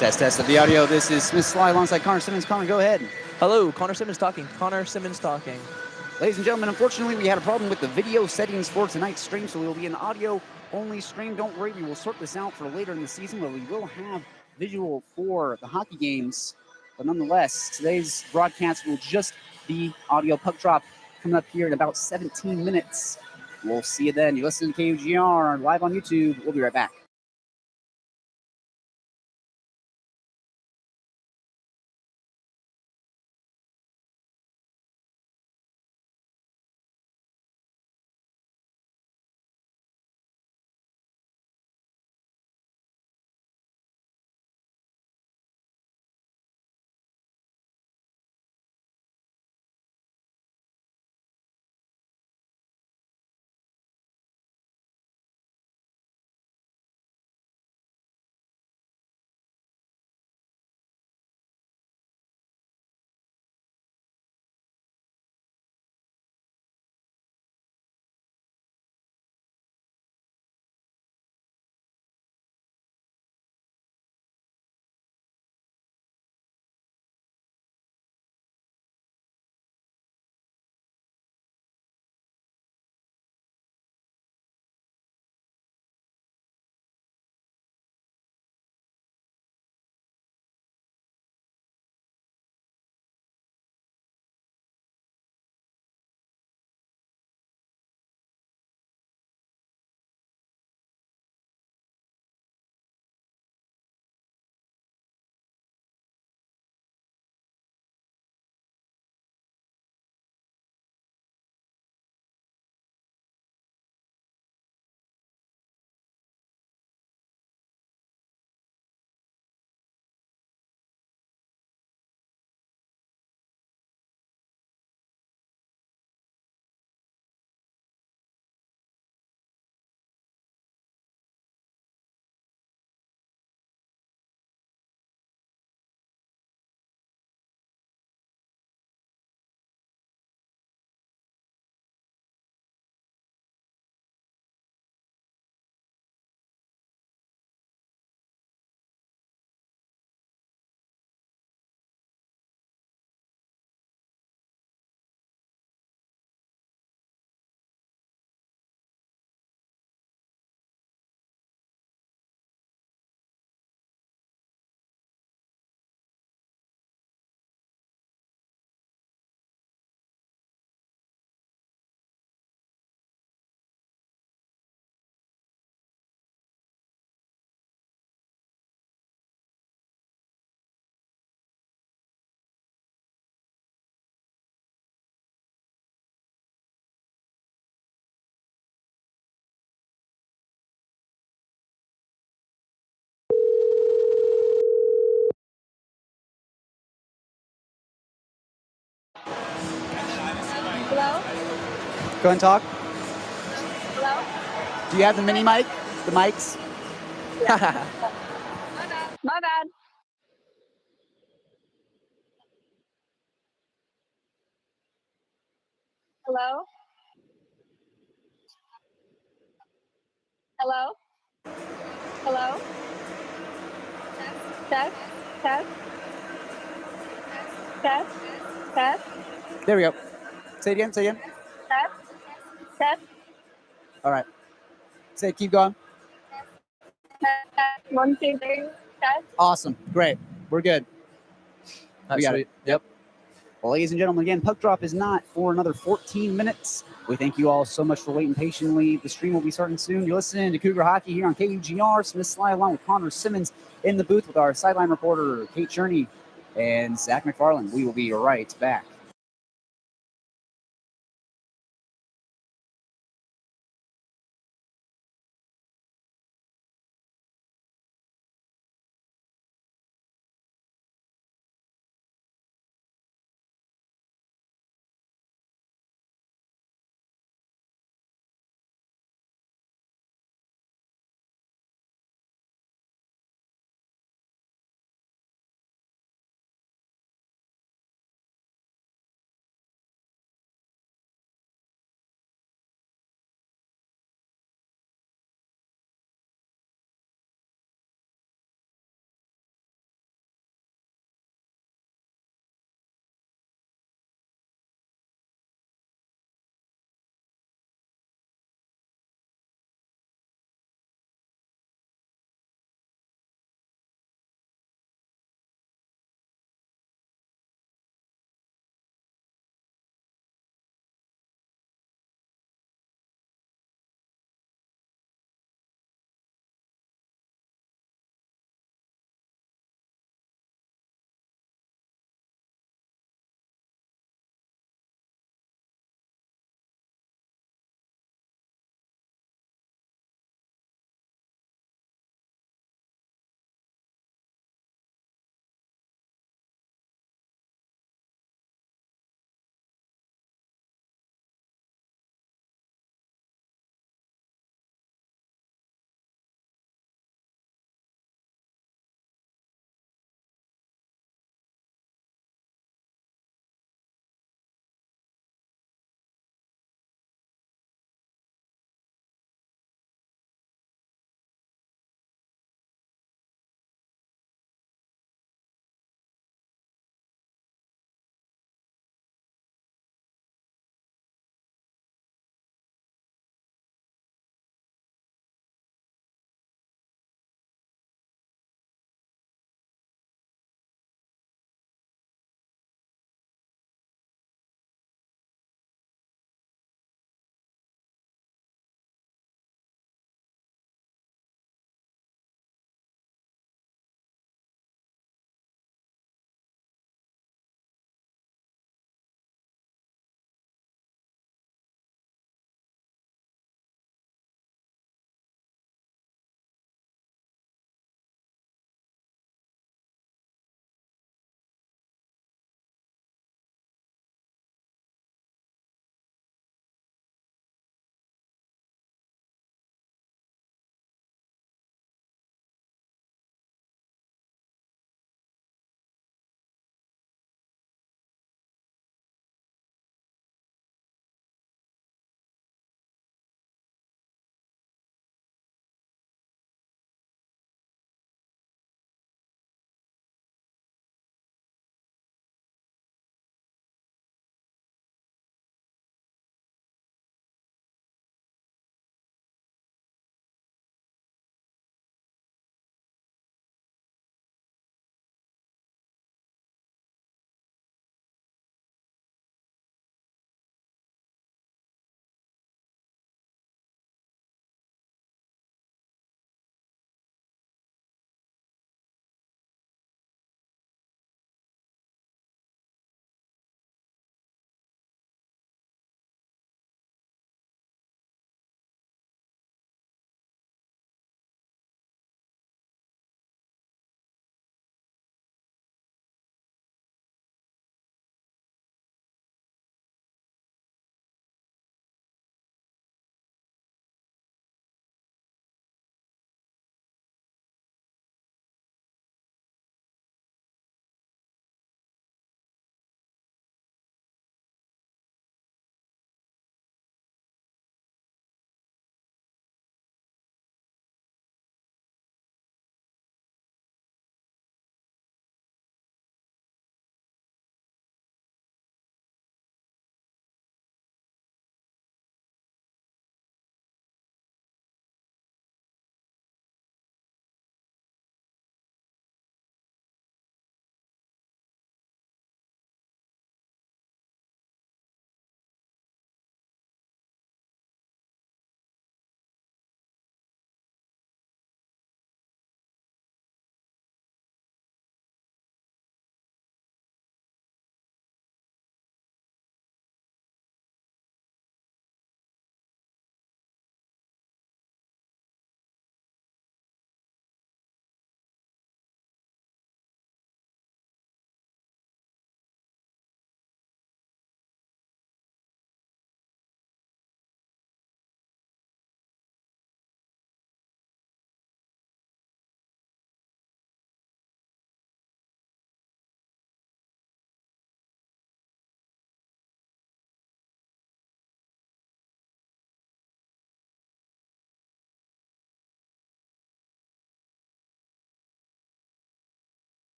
Test of the audio. This is Smith Slye alongside Connor Simmons. Connor, go ahead. Hello, Connor Simmons talking. Connor Simmons talking. Ladies and gentlemen, unfortunately, we had a problem with the video settings for tonight's stream, so we will be an audio-only stream. Don't worry, we will sort this out for later in the season, where we will have visual for the hockey games. But nonetheless, today's broadcast will just be audio. Puck drop coming up here in about 17 minutes. We'll see you then. You listen to KUGR live on YouTube. We'll be right back. Hello? Go ahead and talk. Hello? Do you have the mini mic? The mics? My bad. Hello? Hello? Hello? Test? Test? Test? Test? There we go. Say it again. Say it again. Test? Test? All right. Say, keep going. Test? 1, 2, 3. Test? Awesome. Great. We're good. That's We got sweet. Yep. Well, ladies and gentlemen, again, puck drop is not for another 14 minutes. We thank you all so much for waiting patiently. The stream will be starting soon. You're listening to Cougar Hockey here on KUGR. Smith Slye along with Connor Simmons in the booth with our sideline reporter, Kate Cherney and Zach McFarland. We will be right back.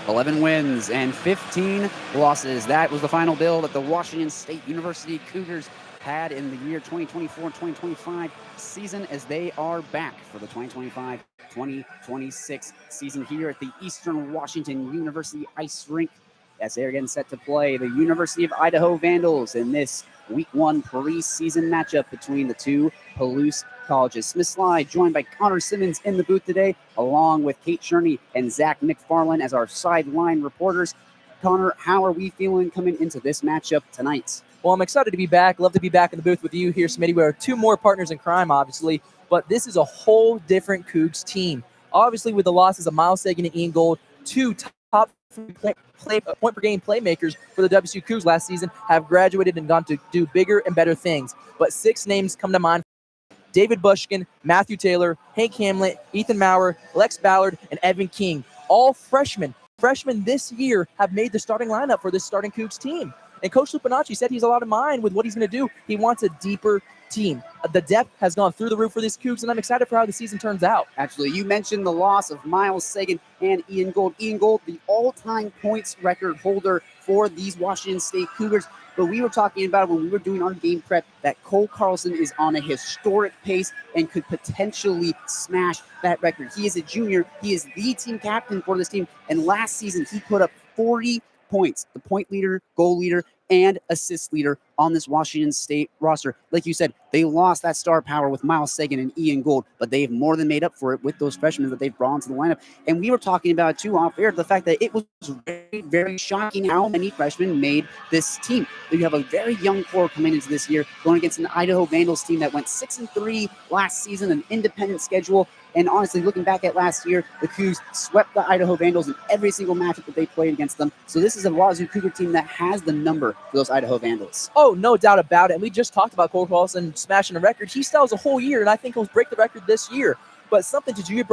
11 wins and 15 losses. That was the final bill that the Washington State University Cougars had in the year 2024-2025 season, as they are back for the 2025-2026 season here at the Eastern Washington University Ice Rink, as they're getting set to play the University of Idaho Vandals in this Week 1 preseason matchup between the two Palouse colleges. Smith Slye joined by Connor Simmons in the booth today, along with Kate Cherney and Zach McFarland as our sideline reporters. Connor, how are we feeling coming into this matchup tonight? Well, I'm excited to be back. Love to be back in the booth with you here, Smitty. We're two more partners in crime, obviously, but this is a whole different Cougs team. Obviously, with the losses of Miles Sagan and Ian Gold, two top point per game playmakers for the WSU Cougs last season, have graduated and gone to do bigger and better things. But 6 names come to mind: David Bushkin, Matthew Taylor, Hank Hamlet, Ethan Maurer, Lex Ballard, and Evan King. All freshmen. Freshmen this year have made the starting lineup for this starting Cougs team. And Coach Lupinacci said he's a lot of mind with what he's going to do. He wants a deeper team. The depth has gone through the roof for this Cougs, and I'm excited for how the season turns out. Actually, you mentioned the loss of Miles Sagan and Ian Gold. Ian Gold, the all-time points record holder for these Washington State Cougars. But we were talking about when we were doing our game prep that Cole Carlson is on a historic pace and could potentially smash that record. He is a junior. He is the team captain for this team. And last season, he put up 40 points, the point leader, goal leader, and assist leader on this Washington State roster. Like you said, they lost that star power with Miles Sagan and Ian Gold, but they've more than made up for it with those freshmen that they've brought into the lineup. And we were talking about it too off air, the fact that it was very, very shocking how many freshmen made this team. You have a very young core coming into this year, going against an Idaho Vandals team that went 6-3 last season, an independent schedule. And honestly, looking back at last year, the Cougs swept the Idaho Vandals in every single matchup that they played against them. So this is a Wazoo Cougar team that has the number for those Idaho Vandals. Oh, no doubt about it. And we just talked about Cole Carlson smashing the record. He still has a whole year, and I think he'll break the record this year. But something that you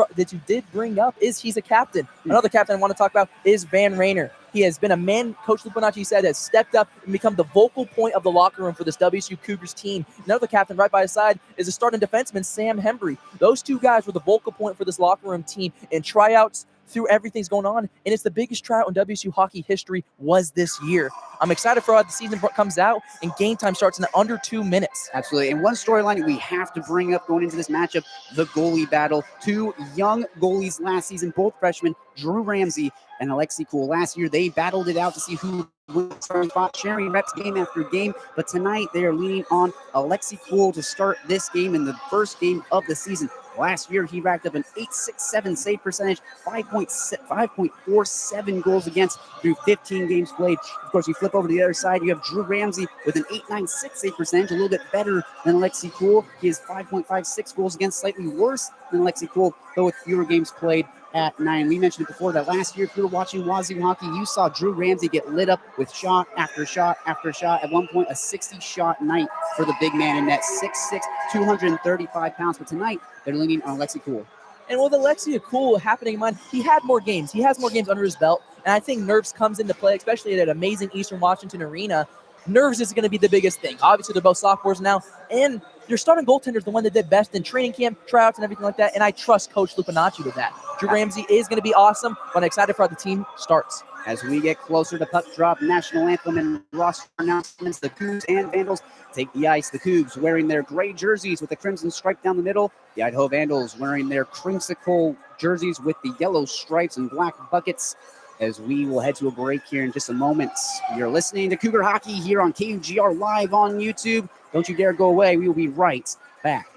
did bring up is he's a captain. Another captain I want to talk about is Van Rayner. He has been a man, Coach Lupinacci said, has stepped up and become the vocal point of the locker room for this WSU Cougars team. Another captain right by his side is a starting defenseman, Sam Hembry. Those two guys were the vocal point for this locker room team in tryouts, through everything's going on, and it's the biggest tryout in WSU hockey history was this year. I'm excited for how the season comes out, and game time starts in under 2 minutes. Absolutely. And one storyline we have to bring up going into this matchup, the goalie battle. 2 young goalies last season, both freshmen, Drew Ramsey and Alexi Cool. Last year, they battled it out to see who wins the starting spot, sharing reps game after game. But tonight, they are leaning on Alexi Cool to start this game in the first game of the season. Last year, he racked up an .867 save percentage, 5.47 goals against through 15 games played. Of course, you flip over to the other side, you have Drew Ramsey with an .896 save percentage, a little bit better than Alexi Cool. He has 5.56 goals against, slightly worse than Alexi Cool, though with fewer games played at 9. We mentioned it before that last year, if you were watching Wazoo hockey, you saw Drew Ramsey get lit up with shot after shot after shot. At one point, a 60-shot night for the big man in net, 6'6", 235 pounds. But tonight, they're leaning on Alexi Cool. And with Alexi Cool happening in mind, he had more games. He has more games under his belt. And I think nerves comes into play, especially at an amazing Eastern Washington arena. Nerves is going to be the biggest thing. Obviously, they're both sophomores now. And your starting goaltender is the one that did best in training camp, tryouts, and everything like that. And I trust Coach Lupinacci with that. Drew Ramsey is going to be awesome, but I'm excited for how the team starts. As we get closer to puck drop, national anthem, and roster announcements, the Cougs and Vandals take the ice. The Cougs wearing their gray jerseys with the crimson stripe down the middle. The Idaho Vandals wearing their crimsicle jerseys with the yellow stripes and black buckets. As we will head to a break here in just a moment. You're listening to Cougar Hockey here on KUGR Live on YouTube. Don't you dare go away. We will be right back.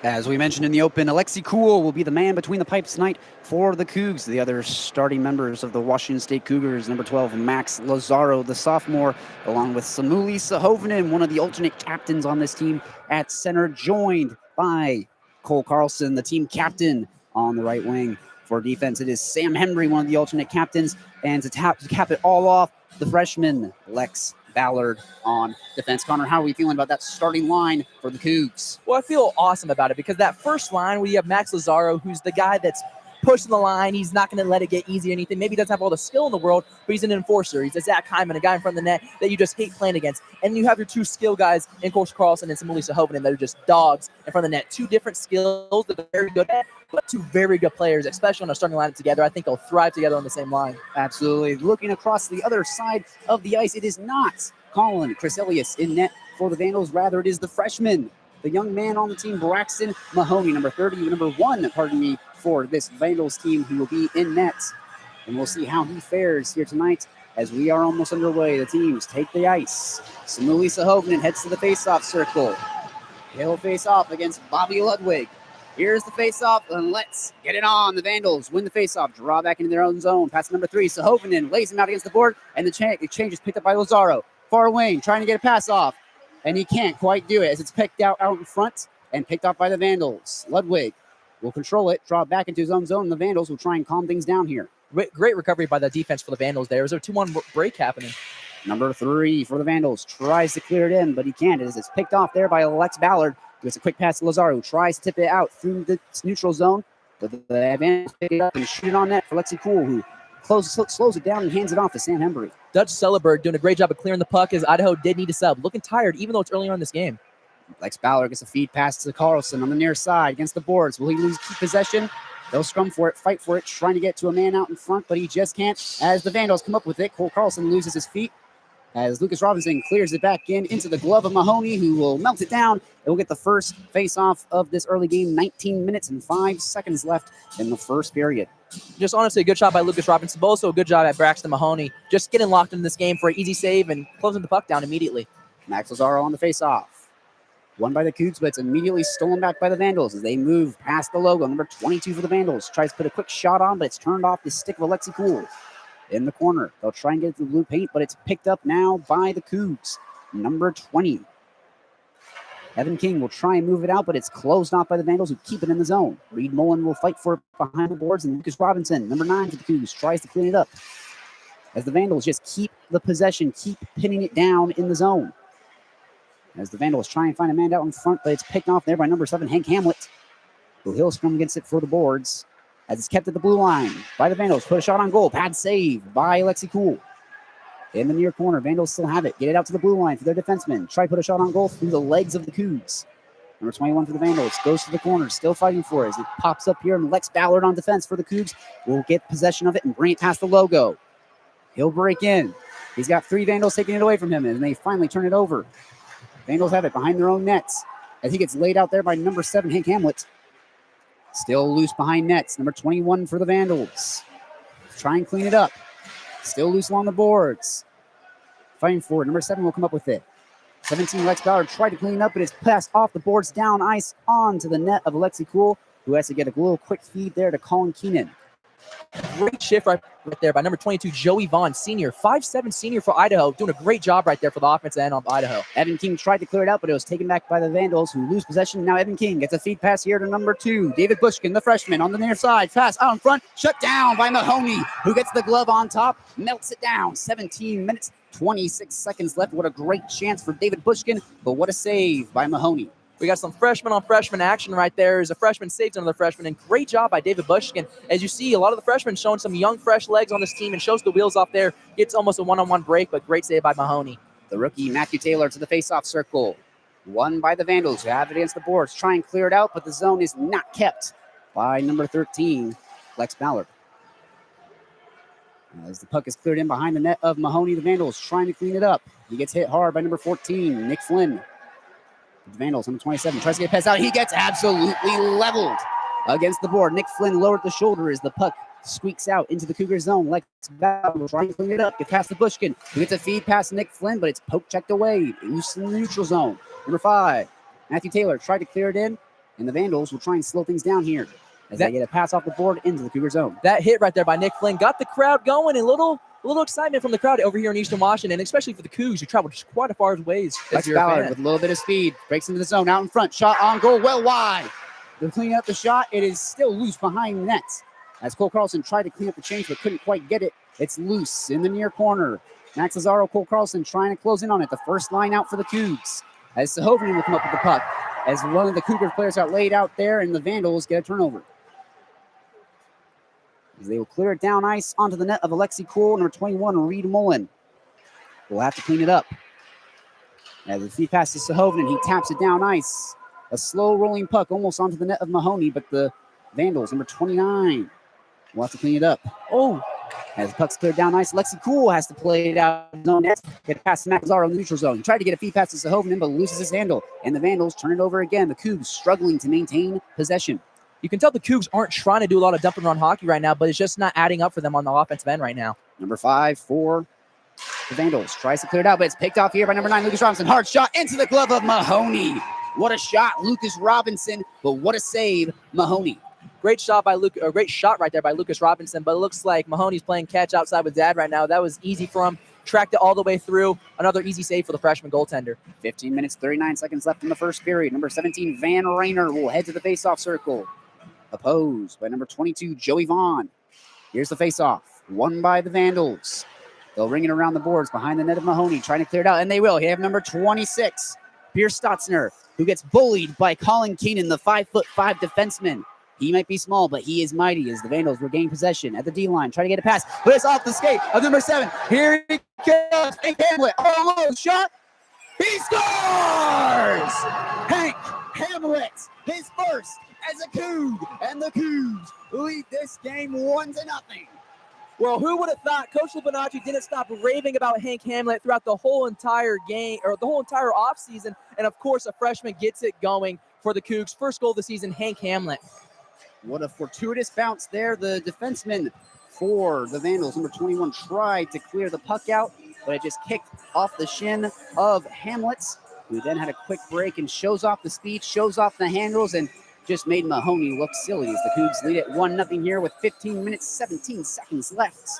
As we mentioned in the open, Alexi Cool will be the man between the pipes tonight for the Cougs. The other starting members of the Washington State Cougars, number 12, Max Lazaro, the sophomore, along with Samuli Sahovinen, one of the alternate captains on this team at center, joined by Cole Carlson, the team captain on the right wing. For defense, it is Sam Henry, one of the alternate captains, and to cap it all off, the freshman, Lex Ballard on defense. Connor, how are we feeling about that starting line for the Cougs? Well, I feel awesome about it because that first line where you have Max Lazaro, who's the guy that's pushing the line. He's not going to let it get easy or anything. Maybe he doesn't have all the skill in the world, but he's an enforcer. He's a Zach Hyman, a guy in front of the net that you just hate playing against. And you have your two skill guys in Coach Carlson and Samuli Sahovinen that are just dogs in front of the net. Two different skills that are very good at, but two very good players, especially on a starting lineup together. I think they'll thrive together on the same line. Absolutely. Looking across the other side of the ice, it is not Colin Criselius in net for the Vandals. Rather, it is the freshman, the young man on the team, Braxton Mahoney, number 1, for this Vandals team, who will be in net. And we'll see how he fares here tonight as we are almost underway. The teams take the ice. Samuli Sahovinen heads to the face-off circle. He'll face off against Bobby Ludwig. Here's the face-off, and let's get it on. The Vandals win the face-off, draw back into their own zone. Pass number 3, Sahovinen lays him out against the board, and the exchange is picked up by Lazaro. Far wing, trying to get a pass off, and he can't quite do it as it's picked out in front and picked off by the Vandals. Ludwig will control it, draw it back into his own zone, and the Vandals will try and calm things down here. Great recovery by the defense for the Vandals there. Is there a 2-1 break happening? Number 3 for the Vandals tries to clear it in, but he can't as it's picked off there by Lex Ballard. It's a quick pass to Lazaro, who tries to tip it out through the neutral zone, but the Vandals pick it up and shoot it on net for Lexi Cool, who slows it down and hands it off to Sam Hembry. Dutch Selleberg doing a great job of clearing the puck as Idaho did need a sub. Looking tired, even though it's early on in this game. Lex Ballard gets a feed pass to Carlson on the near side against the boards. Will he keep possession? They'll scrum for it, fight for it, trying to get to a man out in front, but he just can't as the Vandals come up with it. Cole Carlson loses his feet as Lucas Robinson clears it back into the glove of Mahoney, who will melt it down. It will get the first face-off of this early game. 19 minutes and 5 seconds left in the first period. Just honestly a good shot by Lucas Robinson, but also a good job at Braxton Mahoney. Just getting locked in this game for an easy save and closing the puck down immediately. Max Lazaro on the face-off. Won by the Cougs, but it's immediately stolen back by the Vandals as they move past the logo. Number 22 for the Vandals tries to put a quick shot on, but it's turned off the stick of Alexi Cool. In the corner, they'll try and get it to the blue paint, but it's picked up now by the Cougs. Number 20. Evan King will try and move it out, but it's closed off by the Vandals, who keep it in the zone. Reed Mullen will fight for it behind the boards, and Lucas Robinson, number 9 for the Cougs, tries to clean it up. As the Vandals just keep the possession, keep pinning it down in the zone. As the Vandals try and find a man out in front, but it's picked off there by number 7, Hank Hamlet, who he'll scrum against it for the boards. As it's kept at the blue line by the Vandals. Put a shot on goal. Pad save by Alexi Cool. In the near corner, Vandals still have it. Get it out to the blue line for their defensemen. Try to put a shot on goal through the legs of the Cougs. Number 21 for the Vandals goes to the corner, still fighting for it. As it pops up here, and Lex Ballard on defense for the Cougs will get possession of it and bring it past the logo. He'll break in. He's got 3 Vandals taking it away from him, and they finally turn it over. Vandals have it behind their own nets as he gets laid out there by number 7, Hank Hamlet. Still loose behind nets. Number 21 for the Vandals. Try and clean it up. Still loose along the boards. Fighting for it. Number 7 will come up with it. 17, Lex Ballard tried to clean it up, but it's passed off the boards, down ice, onto the net of Alexi Cool, who has to get a little quick feed there to Colin Keenan. Great shift right there by number 22, Joey Vaughn, senior, 5'7" senior for Idaho, doing a great job right there for the offensive end of Idaho. Evan King tried to clear it out, but it was taken back by the Vandals, who lose possession. Now Evan King gets a feed pass here to number 2, David Bushkin, the freshman, on the near side. Pass out in front, shut down by Mahoney, who gets the glove on top, melts it down. 17 minutes, 26 seconds left. What a great chance for David Bushkin, but what a save by Mahoney. We got some freshman on freshman action right there as a freshman saves another freshman, and great job by David Bushkin. As you see, a lot of the freshmen showing some young, fresh legs on this team and shows the wheels off there. Gets almost a one-on-one break, but great save by Mahoney. The rookie, Matthew Taylor, to the face-off circle. Won by the Vandals, who have it against the boards. Try and clear it out, but the zone is not kept by number 13, Lex Ballard. As the puck is cleared in behind the net of Mahoney, the Vandals trying to clean it up. He gets hit hard by number 14, Nick Flynn. The Vandals, number 27, tries to get a pass out. He gets absolutely leveled against the board. Nick Flynn lowered the shoulder as the puck squeaks out into the Cougar zone. Lex Ballard trying to clean it up. Get past the Bushkin, who gets a feed past Nick Flynn, but it's poke checked away. Loose in the neutral zone. Number 5, Matthew Taylor tried to clear it in, And the Vandals will try and slow things down here as they get a pass off the board into the Cougar zone. That hit right there by Nick Flynn got the crowd going, and a little excitement from the crowd over here in Eastern Washington, especially for the Cougs, who traveled just quite a far ways. Lex Ballard with a little bit of speed breaks into the zone out in front. Shot on goal, well wide. They're cleaning up the shot. It is still loose behind the nets. As Cole Carlson tried to clean up the change but couldn't quite get it. It's loose in the near corner. Max Lazaro, Cole Carlson trying to close in on it. The first line out for the Cougs. As Sahovinen will come up with the puck. As one of the Cougar players got laid out there, and the Vandals get a turnover. As they will clear it down ice onto the net of Alexi Cool, number 21, Reed Mullen. We'll have to clean it up. As the feed pass to Sahovinen, he taps it down ice. A slow rolling puck almost onto the net of Mahoney, but the Vandals, number 29, will have to clean it up. Oh, as the puck's cleared down ice, Alexi Cool has to play it out of his own net. Get it past Max Lazaro in the neutral zone. He tried to get a feed pass to Sahovinen, but loses his handle. And the Vandals turn it over again. The Cougs struggling to maintain possession. You can tell the Cougs aren't trying to do a lot of dump and run hockey right now, but it's just not adding up for them on the offensive end right now. Number 5 for the Vandals. Tries to clear it out, but it's picked off here by number 9, Lucas Robinson. Hard shot into the glove of Mahoney. What a shot, Lucas Robinson, but what a save, Mahoney. Great shot right there by Lucas Robinson, but it looks like Mahoney's playing catch outside with Dad right now. That was easy for him. Tracked it all the way through. Another easy save for the freshman goaltender. 15 minutes, 39 seconds left in the first period. Number 17, Van Rayner will head to the faceoff circle. Opposed by number 22, Joey Vaughn. Here's the faceoff, won by the Vandals. They'll ring it around the boards behind the net of Mahoney, trying to clear it out, and they will. They have number 26, Pierce Stotzner, who gets bullied by Colin Keenan, the 5'5" defenseman. He might be small, but he is mighty as the Vandals regain possession at the D-line. Try to get a pass, but it's off the skate of number 7. Here he goes. Hank Hamlet, almost shot. He scores! Hank Hamlet, his first as a Coug, and the Cougs lead this game 1-0. Well, who would have thought Coach Lubinacci didn't stop raving about Hank Hamlet throughout the whole entire game, or the whole entire offseason, and of course a freshman gets it going for the Cougs. First goal of the season, Hank Hamlet. What a fortuitous bounce there. The defenseman for the Vandals, number 21, tried to clear the puck out, but it just kicked off the shin of Hamlet's, who then had a quick break and shows off the speed, shows off the handles, and just made Mahoney look silly as the Cougs lead it 1-0 here with 15 minutes, 17 seconds left.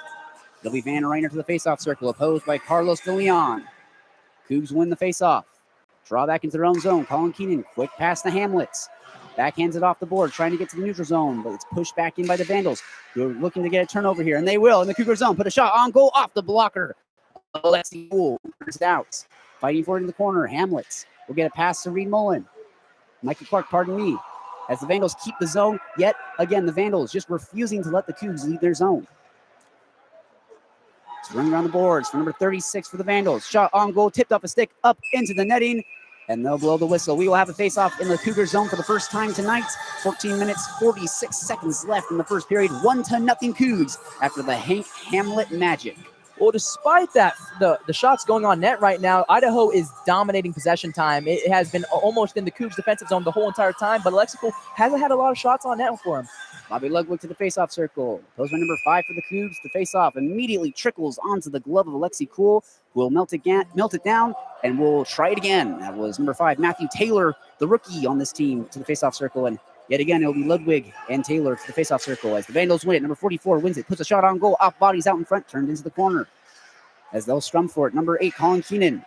It'll be Van Rayner to the faceoff circle, opposed by Carlos De Leon. Cougs win the faceoff. Draw back into their own zone. Colin Keenan, quick pass to Hamlet. Backhands it off the board, trying to get to the neutral zone, but it's pushed back in by the Vandals, who are looking to get a turnover here, and they will in the Cougar zone. Put a shot on goal off the blocker. Alexi Poole turns it out. Fighting for it in the corner. Hamlet will get a pass to Reed Mullen. Michael Clark, pardon me. As the Vandals keep the zone, yet again, the Vandals just refusing to let the Cougs leave their zone. It's running around the boards for number 36 for the Vandals. Shot on goal, tipped off a stick, up into the netting, and they'll blow the whistle. We will have a face-off in the Cougar zone for the first time tonight. 14 minutes, 46 seconds left in the first period. 1-0 Cougs after the Hank Hamlet magic. Well, despite that, the shots going on net right now, Idaho is dominating possession time. It has been almost in the Cougs defensive zone the whole entire time, but Alexico hasn't had a lot of shots on net for him. Bobby Ludwig to the faceoff circle. Goes by number 5 for the Cougs. The faceoff immediately trickles onto the glove of Alexi Cool, who will melt it down, and we'll try it again. That was number 5, Matthew Taylor, the rookie on this team, to the faceoff circle, and yet again, it'll be Ludwig and Taylor to the faceoff circle as the Vandals win it. Number 44 wins it, puts a shot on goal, off bodies out in front, turned into the corner. As they'll scrum for it, number 8, Colin Keenan.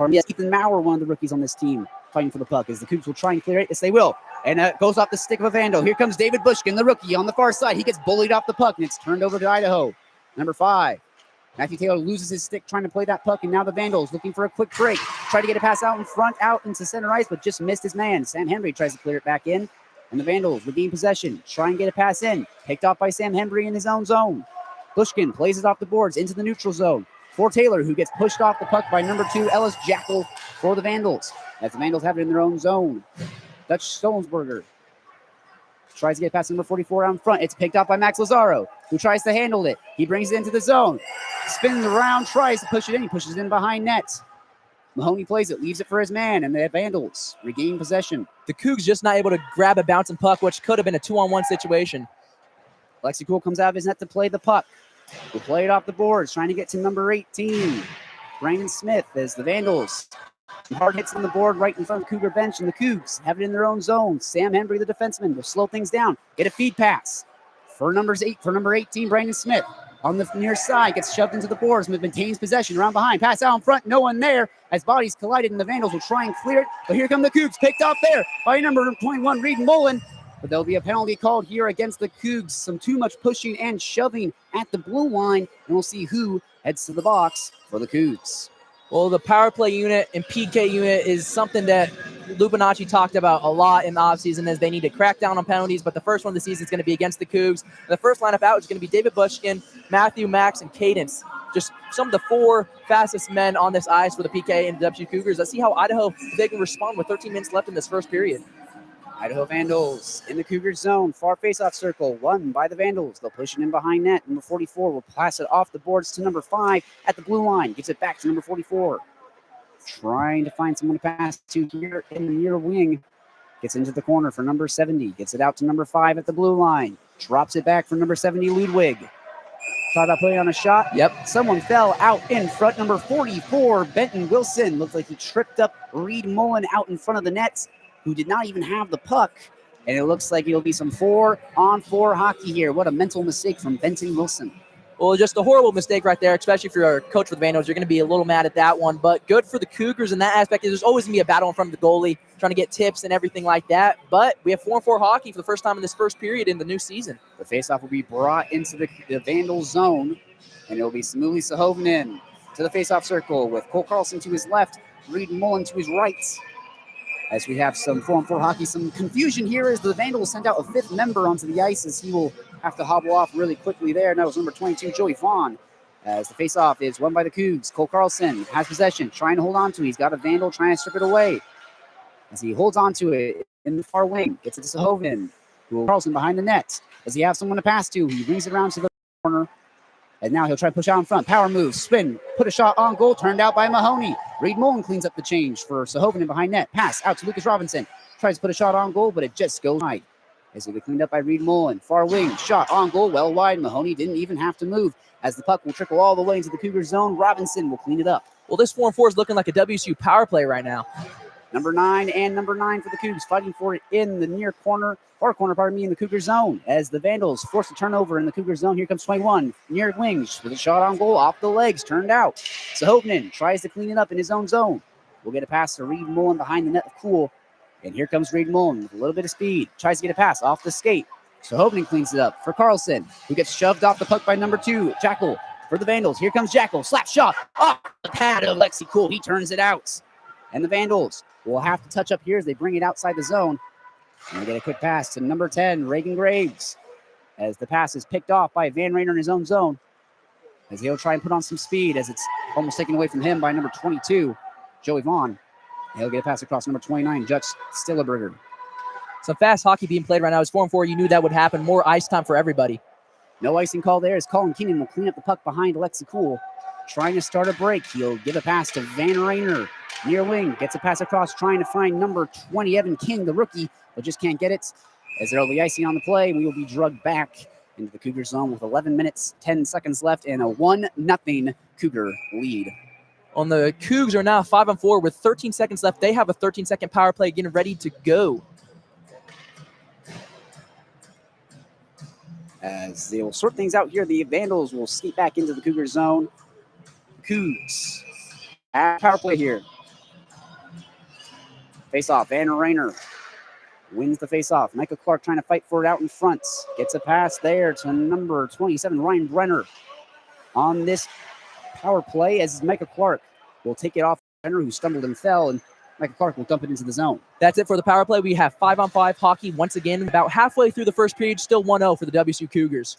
Yes, Ethan Maurer, one of the rookies on this team, fighting for the puck as the Cougs will try and clear it. Yes, they will. And it goes off the stick of a Vandal. Here comes David Bushkin, the rookie, on the far side. He gets bullied off the puck, and it's turned over to Idaho. Number 5, Matthew Taylor loses his stick trying to play that puck, and now the Vandals looking for a quick break. Try to get a pass out in front, out into center ice, but just missed his man. Sam Henry tries to clear it back in, and the Vandals regain possession. Try and get a pass in. Picked off by Sam Henry in his own zone. Bushkin plays it off the boards into the neutral zone for Taylor, who gets pushed off the puck by number 2, Ellis Jackal for the Vandals. As the Vandals have it in their own zone. Dutch Stolensberger tries to get past number 44 out in front. It's picked up by Max Lazaro, who tries to handle it. He brings it into the zone. Spins around, tries to push it in. He pushes it in behind net. Mahoney plays it, leaves it for his man, and the Vandals regain possession. The Cougs just not able to grab a bouncing puck, which could have been a 2-on-1 situation. Alexi Cool comes out of his net to play the puck. We'll play it off the boards, trying to get to number 18, Brandon Smith, as the Vandals Hard hits on the board right in front of the Cougar bench, and the Cougs have it in their own zone. Sam Henry, the defenseman, will slow things down. Get a feed pass for number 18, Brandon Smith. On the near side, gets shoved into the boards. Maintains possession around behind. Pass out in front. No one there as bodies collided, and the Vandals will try and clear it. But here come the Cougs, picked off there by number 21, Reed Mullen. But there'll be a penalty called here against the Cougs. Some too much pushing and shoving at the blue line, and we'll see who heads to the box for the Cougs. Well, the power play unit and PK unit is something that Lupinacci talked about a lot in the offseason as they need to crack down on penalties, but the first one of the season is going to be against the Cougs. The first lineup out is going to be David Bushkin, Matthew, Max, and Cadence. Just some of the 4 fastest men on this ice for the PK and the WSU Cougars. Let's see how Idaho, they can respond with 13 minutes left in this first period. Idaho Vandals in the Cougars zone. Far faceoff circle won by the Vandals. They'll push it in behind net. Number 44 will pass it off the boards to number 5 at the blue line. Gives it back to number 44. Trying to find someone to pass to here in the near wing. Gets into the corner for number 70. Gets it out to number 5 at the blue line. Drops it back for number 70, Ludwig. Thought about putting on a shot. Yep. Someone fell out in front. Number 44, Benton Wilson. Looked like he tripped up Reed Mullen out in front of the nets, who did not even have the puck. And it looks like it'll be some 4-on-4 hockey here. What a mental mistake from Benton Wilson. Well, just a horrible mistake right there, especially if you're a coach for the Vandals. You're going to be a little mad at that one, but good for the Cougars in that aspect. There's always going to be a battle in front of the goalie, trying to get tips and everything like that. But we have 4-on-4 hockey for the first time in this first period in the new season. The faceoff will be brought into the Vandals zone, and it'll be Samuli Sahovnin to the faceoff circle with Cole Carlson to his left, Reed Mullen to his right. As we have some 4-on-4 hockey, some confusion here as the Vandals sent out a 5th member onto the ice as he will have to hobble off really quickly there. Now it's number 22, Joey Vaughn. As the faceoff is won by the Cougs. Cole Carlson has possession, trying to hold on to it. He's got a Vandal trying to strip it away. As he holds on to it in the far wing, gets it to Sahovin. Carlson behind the net. Does he have someone to pass to? He brings it around to the corner. And now he'll try to push out in front. Power move, spin, put a shot on goal, turned out by Mahoney. Reed Mullen cleans up the change for Sahovin behind net. Pass out to Lucas Robinson. Tries to put a shot on goal, but it just goes wide. As it'll be cleaned up by Reed Mullen. Far wing, shot on goal, well wide. Mahoney didn't even have to move. As the puck will trickle all the way into the Cougars zone, Robinson will clean it up. Well, this 4-on-4 is looking like a WSU power play right now. Number 9 for the Cougs, fighting for it in the far corner, in the Cougar zone. As the Vandals force a turnover in the Cougar zone, here comes 21, near wings with a shot on goal, off the legs, turned out. Sahovnin tries to clean it up in his own zone. We'll get a pass to Reed Mullen behind the net of Cool. And here comes Reed Mullen with a little bit of speed. Tries to get a pass off the skate. Sahovnin cleans it up for Carlson, who gets shoved off the puck by number 2, Jackal for the Vandals. Here comes Jackal, slap shot off the pad of Lexi Cool. He turns it out. And the Vandals will have to touch up here as they bring it outside the zone. And we get a quick pass to number 10, Reagan Graves, as the pass is picked off by Van Rainer in his own zone. As he'll try and put on some speed as it's almost taken away from him by number 22, Joey Vaughn. He'll get a pass across number 29, Judge Stilleberger. Some fast hockey being played right now. It's 4-on-4. You knew that would happen. More ice time for everybody. No icing call there as Colin Keenan will clean up the puck behind Alexi Cool. Trying to start a break. He'll give a pass to Van Rainer. Near wing, gets a pass across, trying to find number 20, Evan King, the rookie, but just can't get it. As there'll be icing on the play, we will be drugged back into the Cougar zone with 11 minutes, 10 seconds left, and a 1-0 Cougar lead. On the Cougs are now 5-on-4 with 13 seconds left. They have a 13-second power play getting ready to go. As they will sort things out here, the Vandals will skate back into the Cougar zone. Cougs at power play here. Face-off, Van Rainer wins the face-off. Micah Clark trying to fight for it out in front. Gets a pass there to number 27, Ryan Brenner. On this power play, as Micah Clark will take it off Brenner, who stumbled and fell, and Micah Clark will dump it into the zone. That's it for the power play. We have 5-on-5 hockey once again. About halfway through the first period, still 1-0 for the WSU Cougars.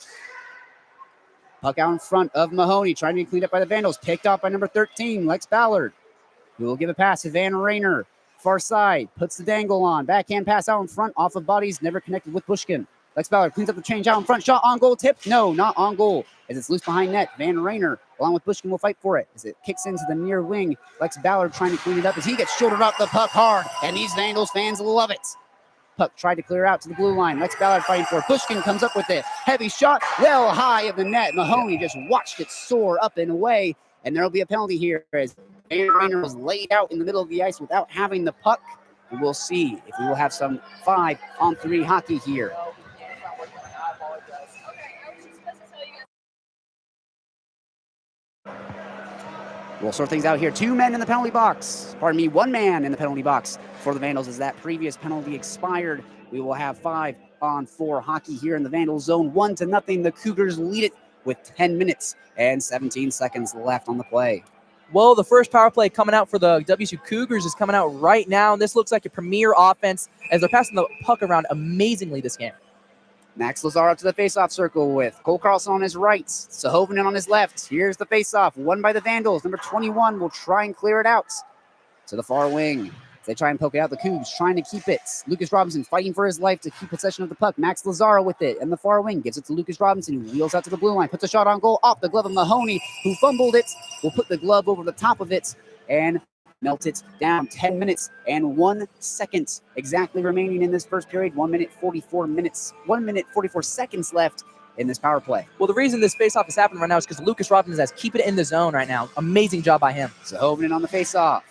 Puck out in front of Mahoney, trying to get cleaned up by the Vandals. Picked off by number 13, Lex Ballard. Who will give a pass to Van Rainer. Far side, puts the dangle on. Backhand pass out in front, off of bodies, never connected with Bushkin. Lex Ballard cleans up the change out in front. Shot on goal, tip. No, not on goal. As it's loose behind net, Van Rainer, along with Bushkin, will fight for it. As it kicks into the near wing, Lex Ballard trying to clean it up as he gets shouldered up the puck hard. And these Vandals fans love it. Puck tried to clear out to the blue line. Lex Ballard fighting for it. Bushkin comes up with it. Heavy shot, well high of the net. Mahoney just watched it soar up and away. And there'll be a penalty here as Van Rainer was laid out in the middle of the ice without having the puck. And we'll see if we will have some 5-on-3 hockey here. We'll sort things out here. 2 men in the penalty box. Pardon me, 1 man in the penalty box for the Vandals as that previous penalty expired. We will have 5-on-4 hockey here in the Vandals zone. 1-0. The Cougars lead it with 10 minutes and 17 seconds left on the play. Well, the first power play coming out for the WSU Cougars is coming out right now, and this looks like a premier offense as they're passing the puck around amazingly this game. Max Lazar up to the faceoff circle with Cole Carlson on his right, Sahovinen on his left. Here's the faceoff, won by the Vandals. Number 21 will try and clear it out to the far wing. They try and poke it out. The Cougs trying to keep it. Lucas Robinson fighting for his life to keep possession of the puck. Max Lazaro with it, and the far wing gives it to Lucas Robinson, who wheels out to the blue line, puts a shot on goal off the glove of Mahoney, who fumbled it. Will put the glove over the top of it and melt it down. 10 minutes and 1 second exactly remaining in this first period. 1 minute 44 seconds left in this power play. Well, the reason this faceoff is happening right now is because Lucas Robinson has keep it in the zone right now. Amazing job by him. Sahovinen on the faceoff.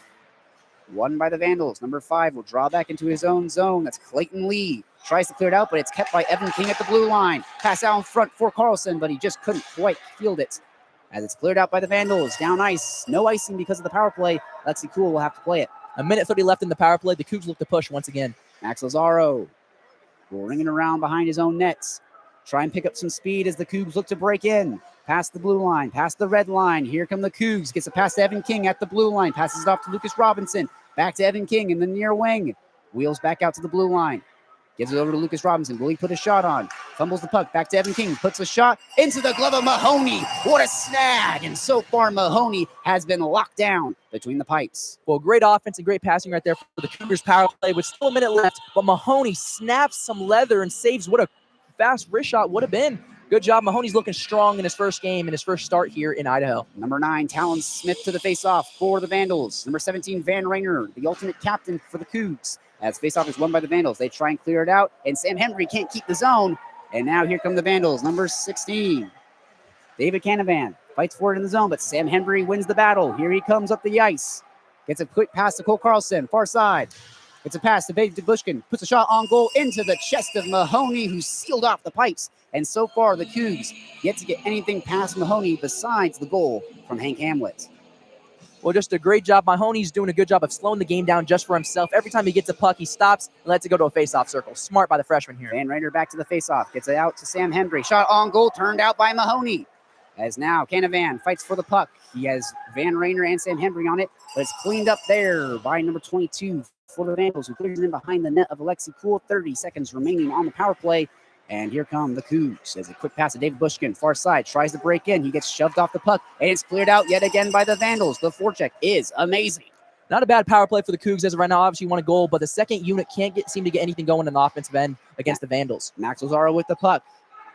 Won by the Vandals. Number 5 will draw back into his own zone. That's Clayton Lee. Tries to clear it out, but it's kept by Evan King at the blue line. Pass out in front for Carlson, but he just couldn't quite field it. As it's cleared out by the Vandals. Down ice. No icing because of the power play. Lexi Cool will have to play it. A minute 30 left in the power play. The Cougs look to push once again. Max Lazaro will ring it around behind his own nets. Try and pick up some speed as the Cougs look to break in. Past the blue line, past the red line. Here come the Cougs. Gets a pass to Evan King at the blue line. Passes it off to Lucas Robinson. Back to Evan King in the near wing. Wheels back out to the blue line. Gives it over to Lucas Robinson. Will he put a shot on? Fumbles the puck. Back to Evan King. Puts a shot into the glove of Mahoney. What a snag. And so far, Mahoney has been locked down between the pipes. Well, great offense and great passing right there for the Cougars power play with still a minute left. But Mahoney snaps some leather and saves what a fast wrist shot would have been. Good job. Mahoney's looking strong in his first game and his first start here in Idaho. Number 9, Talon Smith to the faceoff for the Vandals. Number 17, Van Rainer, the alternate captain for the Cougs. As faceoff is won by the Vandals. They try and clear it out, and Sam Henry can't keep the zone. And now here come the Vandals. Number 16, David Canavan fights for it in the zone, but Sam Henry wins the battle. Here he comes up the ice. Gets a quick pass to Cole Carlson, far side. It's a pass to David Bushkin. Puts a shot on goal into the chest of Mahoney, who sealed off the pipes. And so far, the Cougs yet to get anything past Mahoney besides the goal from Hank Hamlet. Well, just a great job. Mahoney's doing a good job of slowing the game down just for himself. Every time he gets a puck, he stops and lets it go to a face-off circle. Smart by the freshman here. Van Rainer back to the face-off. Gets it out to Sam Henry. Shot on goal, turned out by Mahoney. As now Canavan fights for the puck. He has Van Rainer and Sam Henry on it, but it's cleaned up there by number 22 for the Vandals, who clears it in behind the net of Alexi Cool. 30 seconds remaining on the power play. And here come the Cougs as a quick pass to David Bushkin, far side, tries to break in. He gets shoved off the puck, and it's cleared out yet again by the Vandals. The forecheck is amazing. Not a bad power play for the Cougs as of right now. Obviously, won a goal, but the second unit can't seem to get anything going in the offensive end against the Vandals. Max Lazaro with the puck.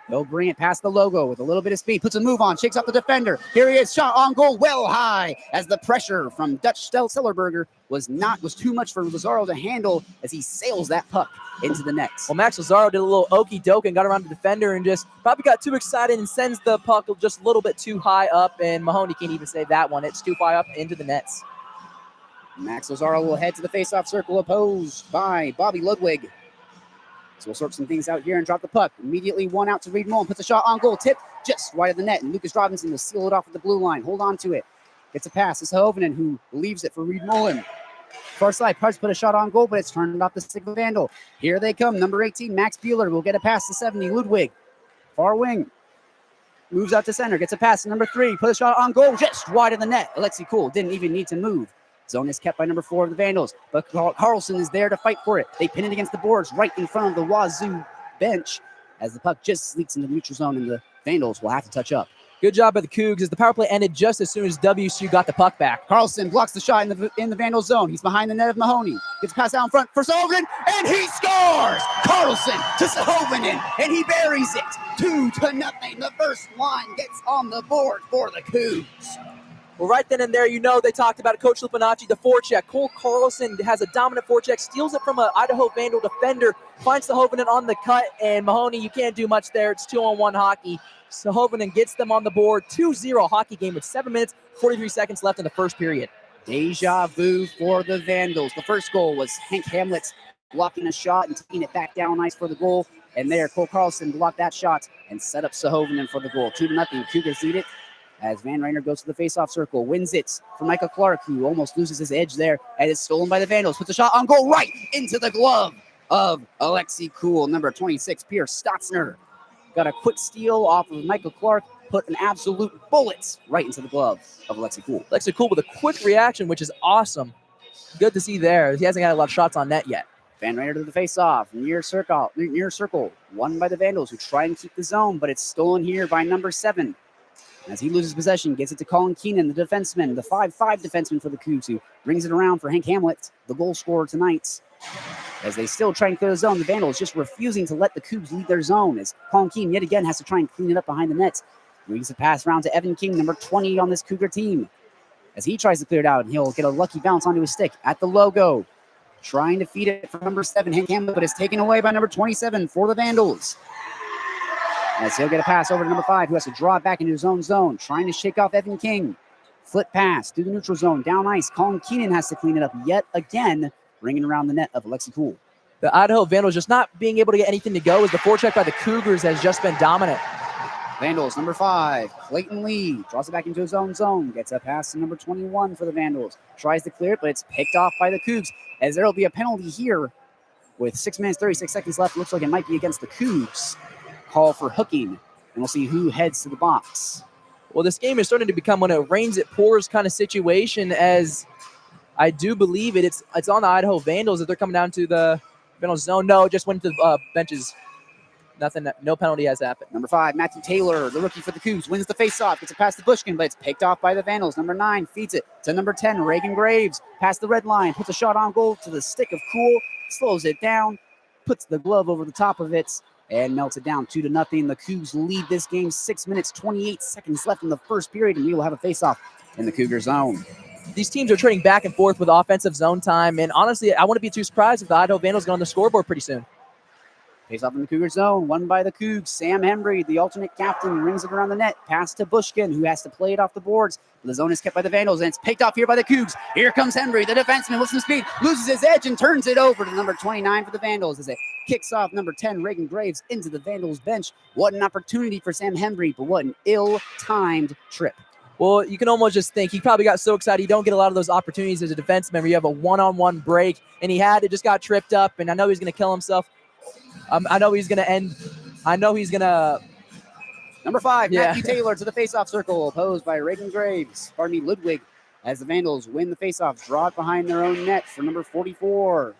He'll bring it past the logo with a little bit of speed. Puts a move on, shakes off the defender. Here he is, shot on goal, well high, as the pressure from Dutch Sellerberger was too much for Lazaro to handle as he sails that puck into the net. Well, Max Lazaro did a little okey doke and got around the defender and just probably got too excited and sends the puck just a little bit too high up, and Mahoney can't even save that one. It's too high up into the nets. Max Lazaro will head to the faceoff circle, opposed by Bobby Ludwig. So we'll sort some things out here and drop the puck. Immediately one out to Reed Mullen. Puts a shot on goal. Tipped just wide of the net. And Lucas Robinson will seal it off at the blue line. Hold on to it. Gets a pass. It's Hovinen who leaves it for Reed Mullen. Far side. Price put a shot on goal, but it's turned off the stick of Vandal. Here they come. Number 18, Max Bueller will get a pass to 70. Ludwig. Far wing. Moves out to center. Gets a pass to number 3. Put a shot on goal just wide of the net. Alexi Cool didn't even need to move. Zone is kept by number 4 of the Vandals, but Carlson is there to fight for it. They pin it against the boards right in front of the Wazoo bench as the puck just leaks into the neutral zone, and the Vandals will have to touch up. Good job by the Cougs as the power play ended just as soon as WSU got the puck back. Carlson blocks the shot in the Vandal zone. He's behind the net of Mahoney. Gets a pass out in front for Sahovinen, and he scores! Carlson to Sahovinen, and he buries it. 2-0. The first line gets on the board for the Cougs. Well, right then and there, they talked about it. Coach Lupinacci, the forecheck. Cole Carlson has a dominant forecheck, steals it from an Idaho Vandal defender, finds Sahovinen on the cut, and Mahoney, you can't do much there. It's 2-on-1 hockey. Sahovinen gets them on the board. 2-0 hockey game with 7 minutes, 43 seconds left in the first period. Deja vu for the Vandals. The first goal was Hank Hamlet blocking a shot and taking it back down ice for the goal. And there, Cole Carlson blocked that shot and set up Sahovinen for the goal. 2-0. Cougars lead it as Van Reiner goes to the face-off circle, wins it for Michael Clark, who almost loses his edge there, and it's stolen by the Vandals. Puts a shot on goal right into the glove of Alexi Kuhl. Number 26, Pierce Stotzner, got a quick steal off of Michael Clark, put an absolute bullet right into the glove of Alexi Kuhl. Alexi Kuhl with a quick reaction, which is awesome. Good to see there. He hasn't had a lot of shots on net yet. Van Reiner to the face-off, near circle, won by the Vandals, who try and keep the zone, but it's stolen here by number 7. As he loses possession, gets it to Colin Keenan, the defenseman, the 5'5" defenseman for the Cougs, who brings it around for Hank Hamlet, the goal scorer tonight. As they still try and clear the zone, the Vandals just refusing to let the Cougs lead their zone, as Colin Keenan yet again has to try and clean it up behind the nets. Brings the pass around to Evan King, number 20 on this Cougar team. As he tries to clear it out, and he'll get a lucky bounce onto his stick at the logo. Trying to feed it from number 7, Hank Hamlet, but it's taken away by number 27 for the Vandals. As he'll get a pass over to number 5, who has to draw it back into his own zone, trying to shake off Evan King. Flip pass through the neutral zone, down ice. Colin Keenan has to clean it up yet again, ringing around the net of Alexi Kuhl. The Idaho Vandals just not being able to get anything to go as the forecheck by the Cougars has just been dominant. Vandals, number 5, Clayton Lee, draws it back into his own zone, gets a pass to number 21 for the Vandals. Tries to clear it, but it's picked off by the Cougs, as there will be a penalty here with 6 minutes, 36 seconds left. Looks like it might be against the Cougs. Call for hooking, and we'll see who heads to the box. Well, this game is starting to become when it rains, it pours kind of situation, as I do believe it's on the Idaho Vandals if they're coming down to the Vandals zone. No, it just went to the benches. Nothing, no penalty has happened. Number 5, Matthew Taylor, the rookie for the Cougs, wins the faceoff, gets it past the Bushkin, but it's picked off by the Vandals. Number 9 feeds it to number 10, Reagan Graves, past the red line, puts a shot on goal to the stick of Kuhl, slows it down, puts the glove over the top of it, and melts it down 2-0. The Cougs lead this game. 6 minutes, 28 seconds left in the first period, and we will have a faceoff in the Cougar zone. These teams are trading back and forth with offensive zone time, and honestly, I wouldn't be too surprised if the Idaho Vandals get on the scoreboard pretty soon. Face off in the Cougar zone, won by the Cougs. Sam Hembry, the alternate captain, rings it around the net. Pass to Bushkin, who has to play it off the boards. The zone is kept by the Vandals, and it's picked off here by the Cougs. Here comes Hembry, the defenseman, with some speed, loses his edge and turns it over to number 29 for the Vandals as it kicks off number 10, Reagan Graves, into the Vandals bench. What an opportunity for Sam Hembry, but what an ill-timed trip. Well, you can almost just think he probably got so excited. You don't get a lot of those opportunities as a defenseman where you have a one-on-one break, and he had it, just got tripped up, and I know he's going to kill himself. I know he's going to end. I know he's going to. Number 5, Matthew Taylor to the faceoff circle, opposed by Reagan Graves. Ludwig, as the Vandals win the faceoff, draw it behind their own net for number 44.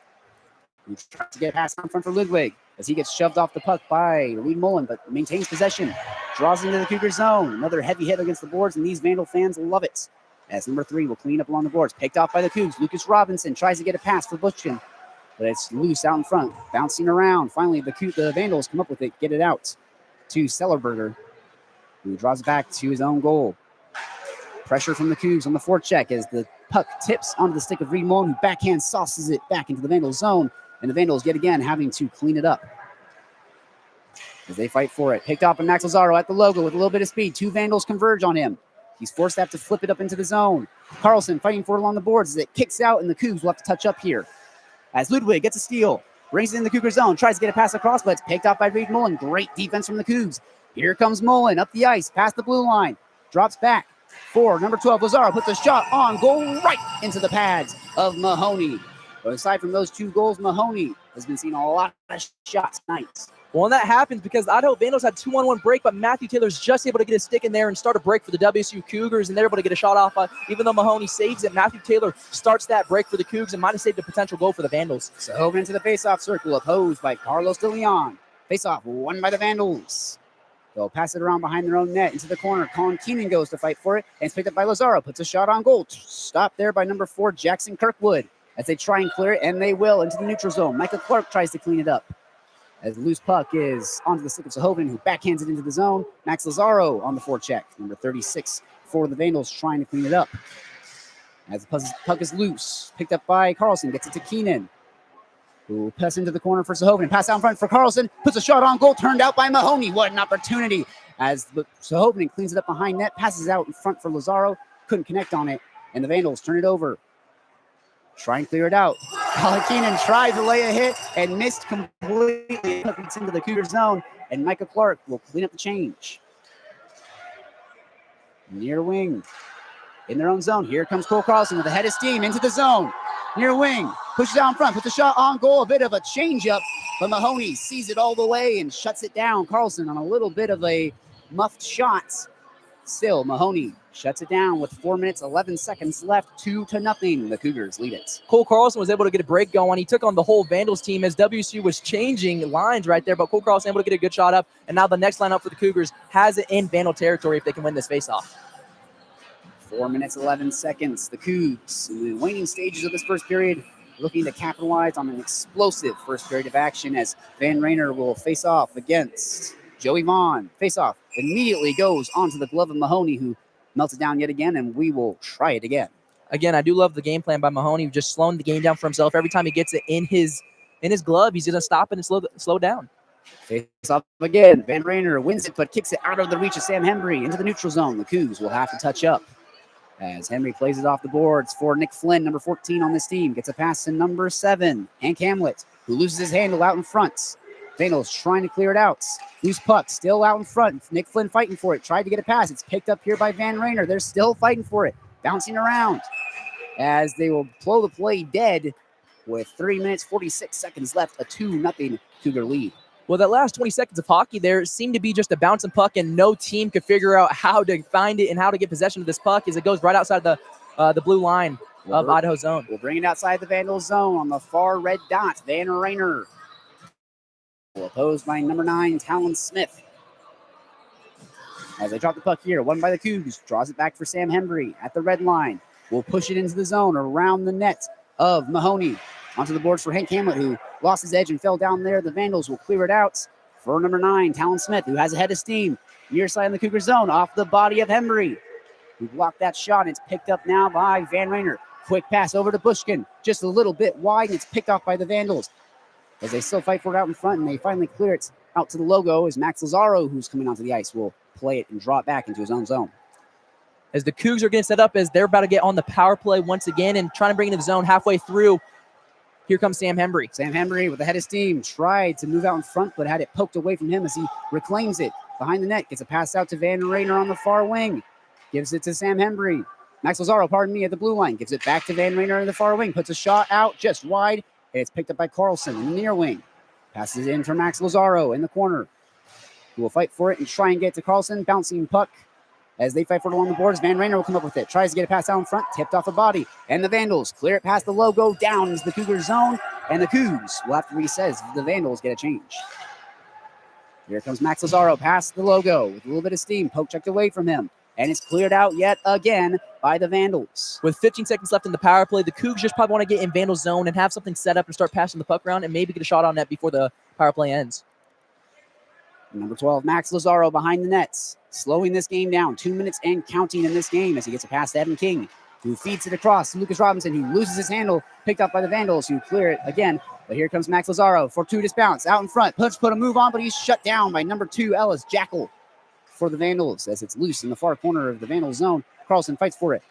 He tries to get past in front for Ludwig as he gets shoved off the puck by Reed Mullen, but maintains possession. Draws into the Cougar zone. Another heavy hit against the boards, and these Vandal fans love it. As number 3 will clean up along the boards. Picked off by the Cougs. Lucas Robinson tries to get a pass for Bushkin, but it's loose out in front, bouncing around. Finally, the Vandals come up with it, get it out to Sellerberger, who draws it back to his own goal. Pressure from the Cougs on the forecheck as the puck tips onto the stick of Reed Mullen, who backhand sauces it back into the Vandals zone, and the Vandals yet again having to clean it up as they fight for it. Picked off by Max Lazaro at the logo with a little bit of speed. 2 Vandals converge on him. He's forced to have to flip it up into the zone. Carlson fighting for it along the boards as it kicks out, and the Cougs will have to touch up here. As Ludwig gets a steal, brings it in the Cougar zone, tries to get a pass across, but it's picked off by Reed Mullen. Great defense from the Cougs. Here comes Mullen up the ice, past the blue line, drops back for number 12, Lazaro, puts a shot on goal right into the pads of Mahoney. But aside from those 2 goals, Mahoney has been seeing a lot of shots tonight. Well, and that happens because the Idaho Vandals had 2-on-1 break, but Matthew Taylor's just able to get his stick in there and start a break for the WSU Cougars, and they're able to get a shot off. Even though Mahoney saves it, Matthew Taylor starts that break for the Cougs and might have saved a potential goal for the Vandals. So over into the faceoff circle, opposed by Carlos De Leon. Faceoff won by the Vandals. They'll pass it around behind their own net into the corner. Colin Keenan goes to fight for it, and it's picked up by Lazaro. Puts a shot on goal. Stopped there by number 4, Jackson Kirkwood, as they try and clear it, and they will, into the neutral zone. Michael Clark tries to clean it up, as the loose puck is onto the stick of Sahovin, who backhands it into the zone. Max Lazaro on the forecheck. Number 36 for the Vandals trying to clean it up. As the puck is loose, picked up by Carlson, gets it to Keenan, who will pass into the corner for Sahovin. Pass out in front for Carlson, puts a shot on goal, turned out by Mahoney. What an opportunity, as Sahovin cleans it up behind net, passes out in front for Lazaro. Couldn't connect on it, And the Vandals turn it over. Try and clear it out. Colin Keenan tried to lay a hit and missed completely. It's into the Cougar zone, and Micah Clark will clean up the change. Near wing. In their own zone. Here comes Cole Carlson with a head of steam into the zone. Near wing. Pushes out in front. Puts a shot on goal. A bit of a changeup. But Mahoney sees it all the way and shuts it down. Carlson on a little bit of a muffed shot. Still, Mahoney shuts it down with 4 minutes, 11 seconds left, 2-0. The Cougars lead it. Cole Carlson was able to get a break going. He took on the whole Vandals team as WSU was changing lines right there, but Cole Carlson able to get a good shot up. And now the next lineup for the Cougars has it in Vandal territory if they can win this faceoff. 4 minutes, 11 seconds. The Cougs, in the waning stages of this first period, looking to capitalize on an explosive first period of action as Van Rayner will face off against Joey Vaughn. Face off immediately goes onto the glove of Mahoney, who melts it down yet again, and we will try it again. Again, I do love the game plan by Mahoney, just slowing the game down for himself. Every time he gets it in his glove, he's going to stop it and slow down. Face off again. Van Rayner wins it, but kicks it out of the reach of Sam Hembry into the neutral zone. The Cougs will have to touch up as Henry plays it off the boards for Nick Flynn, number 14 on this team. Gets a pass to number 7, Hank Hamlet, who loses his handle out in front. Vandals trying to clear it out. Loose puck, still out in front. Nick Flynn fighting for it. Tried to get a pass. It's picked up here by Van Rayner. They're still fighting for it. Bouncing around as they will blow the play dead with 3 minutes, 46 seconds left. A 2-0 Cougar lead. Well, that last 20 seconds of hockey there seemed to be just a bouncing puck, and no team could figure out how to find it and how to get possession of this puck as it goes right outside the blue line of Idaho zone. We'll bring it outside the Vandals zone on the far red dot. Van Rayner. Opposed by number 9, Talon Smith. As they drop the puck here, won by the Cougs. Draws it back for Sam Hembry at the red line. Will push it into the zone around the net of Mahoney. Onto the boards for Hank Hamlet, who lost his edge and fell down there. The Vandals will clear it out for number 9, Talon Smith, who has a head of steam. Near side in the Cougar zone, off the body of Hembry, who blocked that shot. It's picked up now by Van Rayner. Quick pass over to Bushkin, just a little bit wide, and it's picked off by the Vandals. As they still fight for it out in front, and they finally clear it out to the logo, as Max Lazaro, who's coming onto the ice, will play it and draw it back into his own zone. As the Cougs are getting set up, as they're about to get on the power play once again and trying to bring it into the zone halfway through, here comes Sam Hembry. Sam Hembry with a head of steam tried to move out in front, but had it poked away from him as he reclaims it behind the net. Gets a pass out to Van Rayner on the far wing. Gives it to Sam Hembry. Max Lazaro, at the blue line. Gives it back to Van Rayner in the far wing. Puts a shot out just wide. And it's picked up by Carlson in the near wing. Passes it in for Max Lazaro in the corner, who will fight for it and try and get to Carlson. Bouncing puck as they fight for it along the boards. Van Rayner will come up with it. Tries to get a pass out in front. Tipped off the body. And the Vandals clear it past the logo down into the Cougar zone. And the Cougs will have to reset as the Vandals get a change. Here comes Max Lazaro past the logo with a little bit of steam. Poke checked away from him. And it's cleared out yet again by the Vandals. With 15 seconds left in the power play, the Cougs just probably want to get in Vandals zone and have something set up and start passing the puck around and maybe get a shot on net before the power play ends. Number 12, Max Lazaro behind the nets, slowing this game down. 2 minutes and counting in this game as he gets a pass to Evan King, who feeds it across to Lucas Robinson, who loses his handle, picked up by the Vandals, who clear it again. But here comes Max Lazaro, fortuitous bounce out in front. Put a move on, but he's shut down by number 2, Ellis Jackal, for the Vandals as it's loose in the far corner of the Vandals zone. Carlson fights for it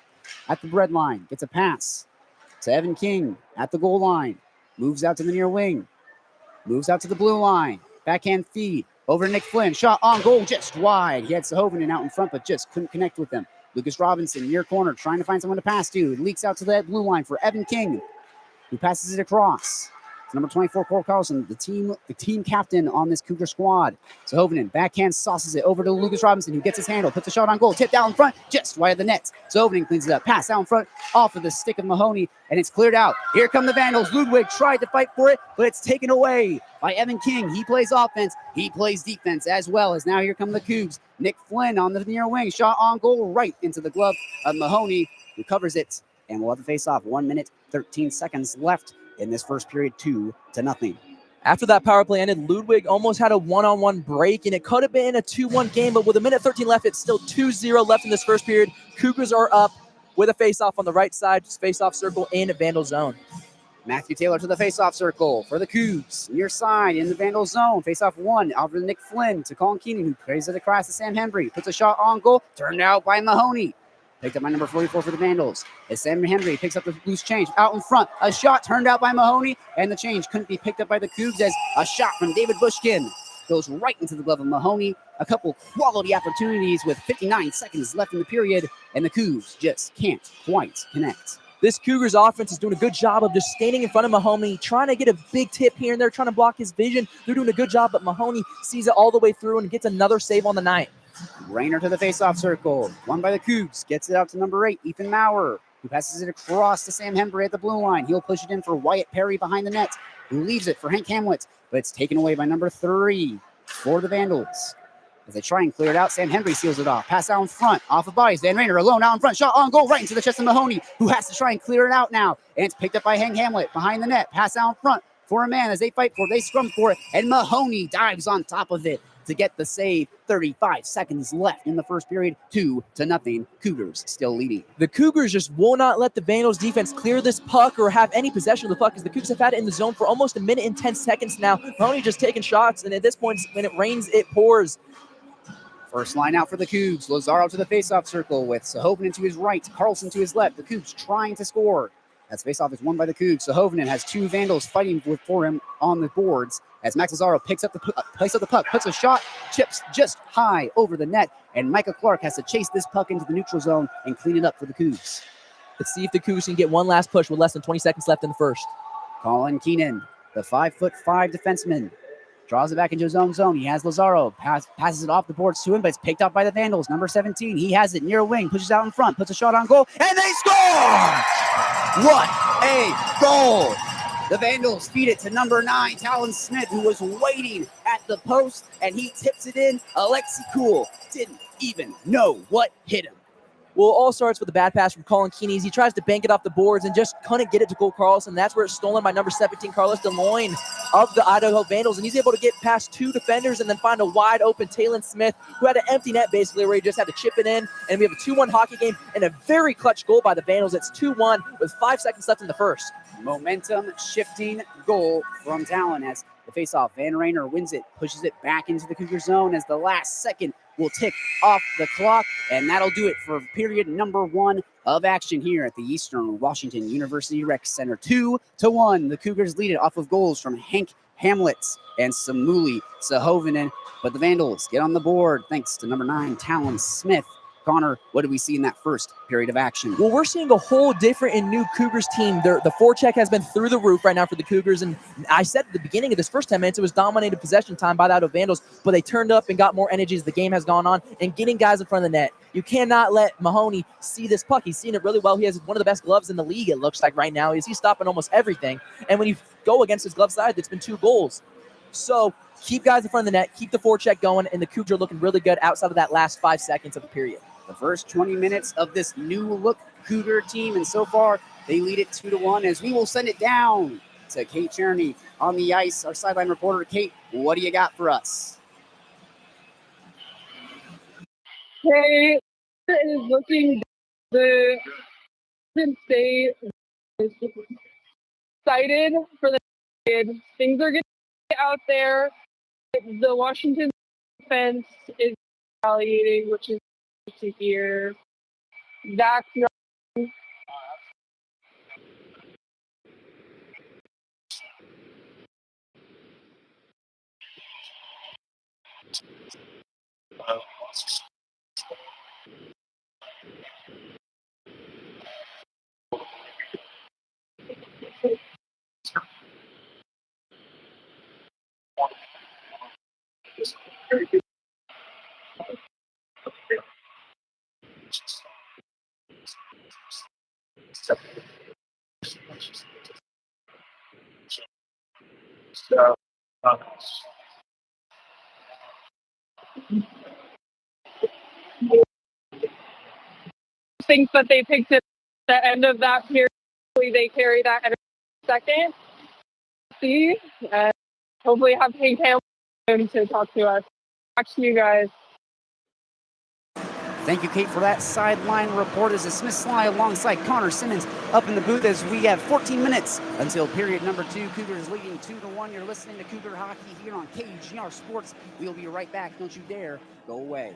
at the red line, gets a pass to Evan King at the goal line, moves out to the near wing, moves out to the blue line, backhand feed over to Nick Flynn, shot on goal just wide. He had Sahovinen out in front, but just couldn't connect with them. Lucas Robinson near corner, trying to find someone to pass to. It leaks out to that blue line for Evan King, who passes it across. Number 24, Cole Carlson, the team captain on this Cougar squad. Sahovinen backhand sauces it over to Lucas Robinson, who gets his handle, puts a shot on goal, tipped down in front, just wide of the net. Sahovinen cleans it up, pass out in front, off of the stick of Mahoney, and it's cleared out. Here come the Vandals. Ludwig tried to fight for it, but it's taken away by Evan King. He plays offense, he plays defense as well, as now here come the Cougs. Nick Flynn on the near wing, shot on goal right into the glove of Mahoney, who covers it, and we'll have the face off. 1 minute, 13 seconds left in this first period, 2-0. After that power play ended, Ludwig almost had a one-on-one break, and it could have been a 2-1 game, but with a minute 13 left, it's still 2-0 left in this first period. Cougars are up with a face-off on the right side, just face-off circle in Vandal zone. Matthew Taylor to the face-off circle for the Cougs. Near side in the Vandal zone. Face-off 1 over to Nick Flynn to Colin Keenan, who plays it across to Sam Hembry. Puts a shot on goal, turned out by Mahoney. Picked up by number 44 for the Vandals. As Sam Henry picks up the loose change out in front. A shot turned out by Mahoney, and the change couldn't be picked up by the Cougs as a shot from David Bushkin goes right into the glove of Mahoney. A couple quality opportunities with 59 seconds left in the period, and the Cougs just can't quite connect. This Cougars offense is doing a good job of just standing in front of Mahoney, trying to get a big tip here and there, trying to block his vision. They're doing a good job, but Mahoney sees it all the way through and gets another save on the night. Rayner to the faceoff circle. Won by the Cougs. Gets it out to number 8, Ethan Maurer, who passes it across to Sam Henry at the blue line. He'll push it in for Wyatt Perry behind the net, who leaves it for Hank Hamlet, but it's taken away by number 3 for the Vandals. As they try and clear it out, Sam Henry seals it off. Pass out in front, off of bodies. Van Rayner alone out in front. Shot on goal right into the chest of Mahoney, who has to try and clear it out now. And it's picked up by Hank Hamlet behind the net. Pass out in front for a man as they fight for it. They scrum for it, and Mahoney dives on top of it to get the save. 35 seconds left in the first period. 2-0. Cougars still leading. The Cougars just will not let the Vandals defense clear this puck or have any possession of the puck, as the Cougs have had it in the zone for almost a minute and 10 seconds now. Mahoney just taking shots, and at this point, when it rains, it pours. First line out for the Cougs. Lazaro to the faceoff circle with Sahovinen to his right, Carlson to his left. The Cougs trying to score. As faceoff is won by the Cougs. Sahovinen has 2 Vandals fighting for him on the boards. As Max Lazaro picks up the puck, puts a shot, chips just high over the net, and Micah Clark has to chase this puck into the neutral zone and clean it up for the Cougs. Let's see if the Cougs can get one last push with less than 20 seconds left in the first. Colin Keenan, the 5'5" defenseman, draws it back into his own zone. He has Lazaro, passes it off the boards to him, but it's picked up by the Vandals. Number 17, he has it near wing, pushes out in front, puts a shot on goal, and they score! What a goal! The Vandals feed it to number 9, Talon Smith, who was waiting at the post, and he tips it in. Alexi Cool didn't even know what hit him. Well, it all starts with a bad pass from Colin Keeney. He tries to bank it off the boards and just couldn't get it to Cole Carlson. That's where it's stolen by number 17, Carlos DeLoyne of the Idaho Vandals. And he's able to get past 2 defenders and then find a wide open Talon Smith, who had an empty net basically, where he just had to chip it in. And we have a 2-1 hockey game and a very clutch goal by the Vandals. It's 2-1 with 5 seconds left in the first. Momentum shifting goal from Talon as the faceoff. Van Rayner wins it, pushes it back into the Cougar zone as the last second will tick off the clock, and that'll do it for period number 1 of action here at the Eastern Washington University Rec Center. 2-1. The Cougars lead it off of goals from Hank Hamlet and Samuli Sahovinen, but the Vandals get on the board thanks to number 9, Talon Smith. Connor, what did we see in that first period of action? Well, we're seeing a whole different and new Cougars team. The forecheck has been through the roof right now for the Cougars, and I said at the beginning of this first 10 minutes, it was dominated possession time by the Idaho Vandals, but they turned up and got more energy as the game has gone on and getting guys in front of the net. You cannot let Mahoney see this puck. He's seen it really well. He has one of the best gloves in the league, it looks like right now. He's stopping almost everything, and when you go against his glove side, it's been 2 goals. So keep guys in front of the net, keep the forecheck going, and the Cougs are looking really good outside of that last 5 seconds of the period. The first 20 minutes of this new look Cougar team, and so far they lead it 2-1 as we will send it down to Kate Cherney on the ice, our sideline reporter. Kate, what do you got for us? Hey, is looking the State is excited for the kid. Things are getting out there. The Washington defense is retaliating, which is to hear. Zach, think that they picked it at the end of that period. Hopefully they carry that at a second. See, and hopefully have Hank Hamilton to talk to us. Back to you guys. Thank you, Kate, for that sideline report. As the Smith Slye alongside Connor Simmons up in the booth as we have 14 minutes until period number 2. Cougars leading 2-1. You're listening to Cougar Hockey here on KGR Sports. We'll be right back. Don't you dare go away.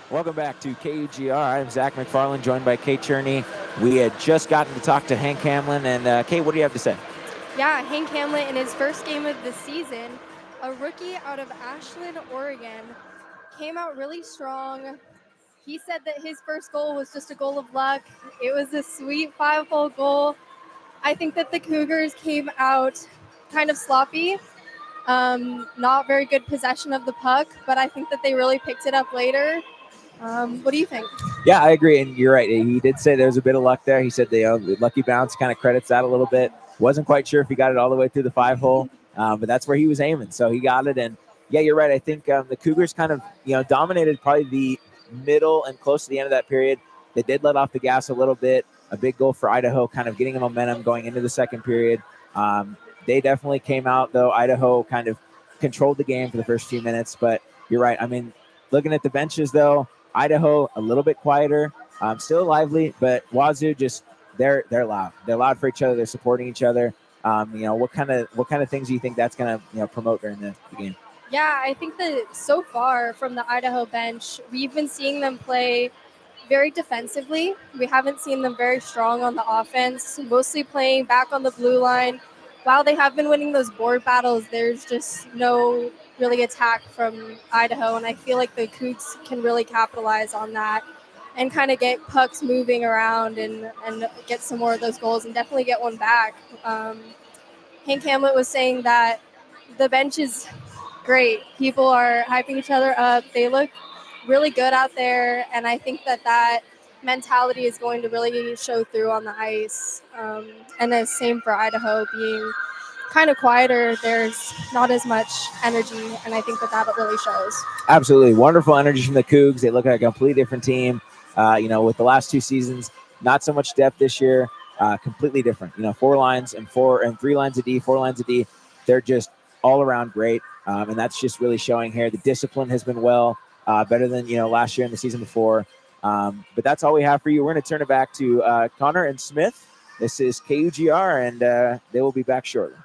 Welcome back to KUGR. I'm Zach McFarland, joined by Kate Cherney. We had just gotten to talk to Hank Hamlin. And Kate, what do you have to say? Yeah, Hank Hamlin in his first game of the season, a rookie out of Ashland, Oregon, came out really strong. He said that his first goal was just a goal of luck. It was a sweet 5-hole goal. I think that the Cougars came out kind of sloppy, not very good possession of the puck, but I think that they really picked it up later. What do you think? Yeah, I agree. And you're right. He did say there was a bit of luck there. He said the lucky bounce kind of credits that a little bit. Wasn't quite sure if he got it all the way through the 5-hole, but that's where he was aiming. So he got it. And yeah, you're right. I think the Cougars kind of, dominated probably the middle and close to the end of that period. They did let off the gas a little bit. A big goal for Idaho, kind of getting a momentum going into the second period. They definitely came out, though. Idaho kind of controlled the game for the first few minutes. But you're right. I mean, looking at the benches, though, Idaho a little bit quieter, still lively, but Wazoo just they're loud. They're loud for each other. They're supporting each other. What kind of things do you think that's going to promote during the game? Yeah, I think that so far from the Idaho bench, we've been seeing them play very defensively. We haven't seen them very strong on the offense, mostly playing back on the blue line. While they have been winning those board battles, there's just no really attack from Idaho, and I feel like the Cougs can really capitalize on that and kind of get pucks moving around and get some more of those goals and definitely get one back. Hank Hamlet was saying that the bench is great. People are hyping each other up. They look really good out there, and I think that mentality is going to really show through on the ice. And the same for Idaho, being kind of quieter. There's not as much energy, and I think that really shows. Absolutely. Wonderful energy from the Cougs. They look like a completely different team. With the last 2 seasons, not so much depth this year, completely different. 4 lines and 3 lines of D, 4 lines of D. They're just all around great. And that's just really showing here. The discipline has been better than, last year and the season before. But that's all we have for you. We're going to turn it back to Connor and Smith. This is KUGR, and they will be back shortly.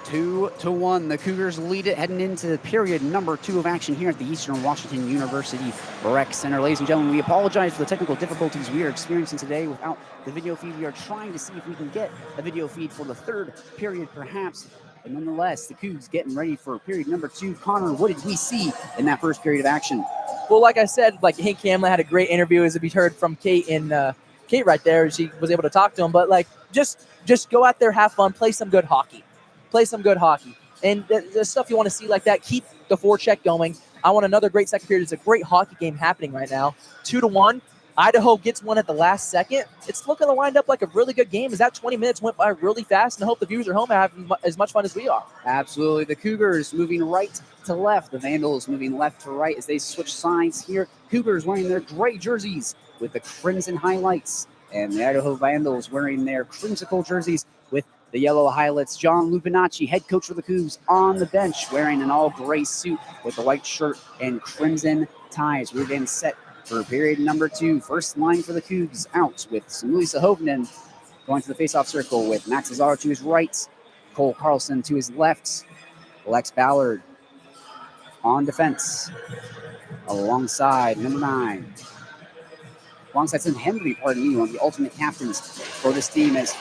2-1. The Cougars lead it heading into period number 2 of action here at the Eastern Washington University Rec Center. Ladies and gentlemen, we apologize for the technical difficulties we are experiencing today without the video feed. We are trying to see if we can get a video feed for the third period, perhaps. But nonetheless, the Cougs getting ready for period number 2. Connor, what did we see in that first period of action? Well, like I said, like Hank Camlin had a great interview, as we heard from Kate and Kate right there. She was able to talk to him, but like just go out there, have fun, play some good hockey. And the stuff you want to see like that, keep the forecheck going. I want another great second period. It's a great hockey game happening right now. 2-1. Idaho gets one at the last second. It's looking to wind up like a really good game, as that 20 minutes went by really fast, and I hope the viewers are home and having as much fun as we are. Absolutely. The Cougars moving right to left. The Vandals moving left to right as they switch sides here. Cougars wearing their gray jerseys with the crimson highlights, and the Idaho Vandals wearing their crimsicle jerseys with the yellow highlights. John Lupinacci, head coach for the Cougs, on the bench wearing an all-gray suit with the white shirt and crimson ties. We're getting set for period number 2. First line for the Cougs out with Samuli Sahovnen going to the faceoff circle with Max Lazaro to his right, Cole Carlson to his left, Lex Ballard on defense alongside number 9. Alongside Sam Henry, pardon me, one of the ultimate captains for this team, as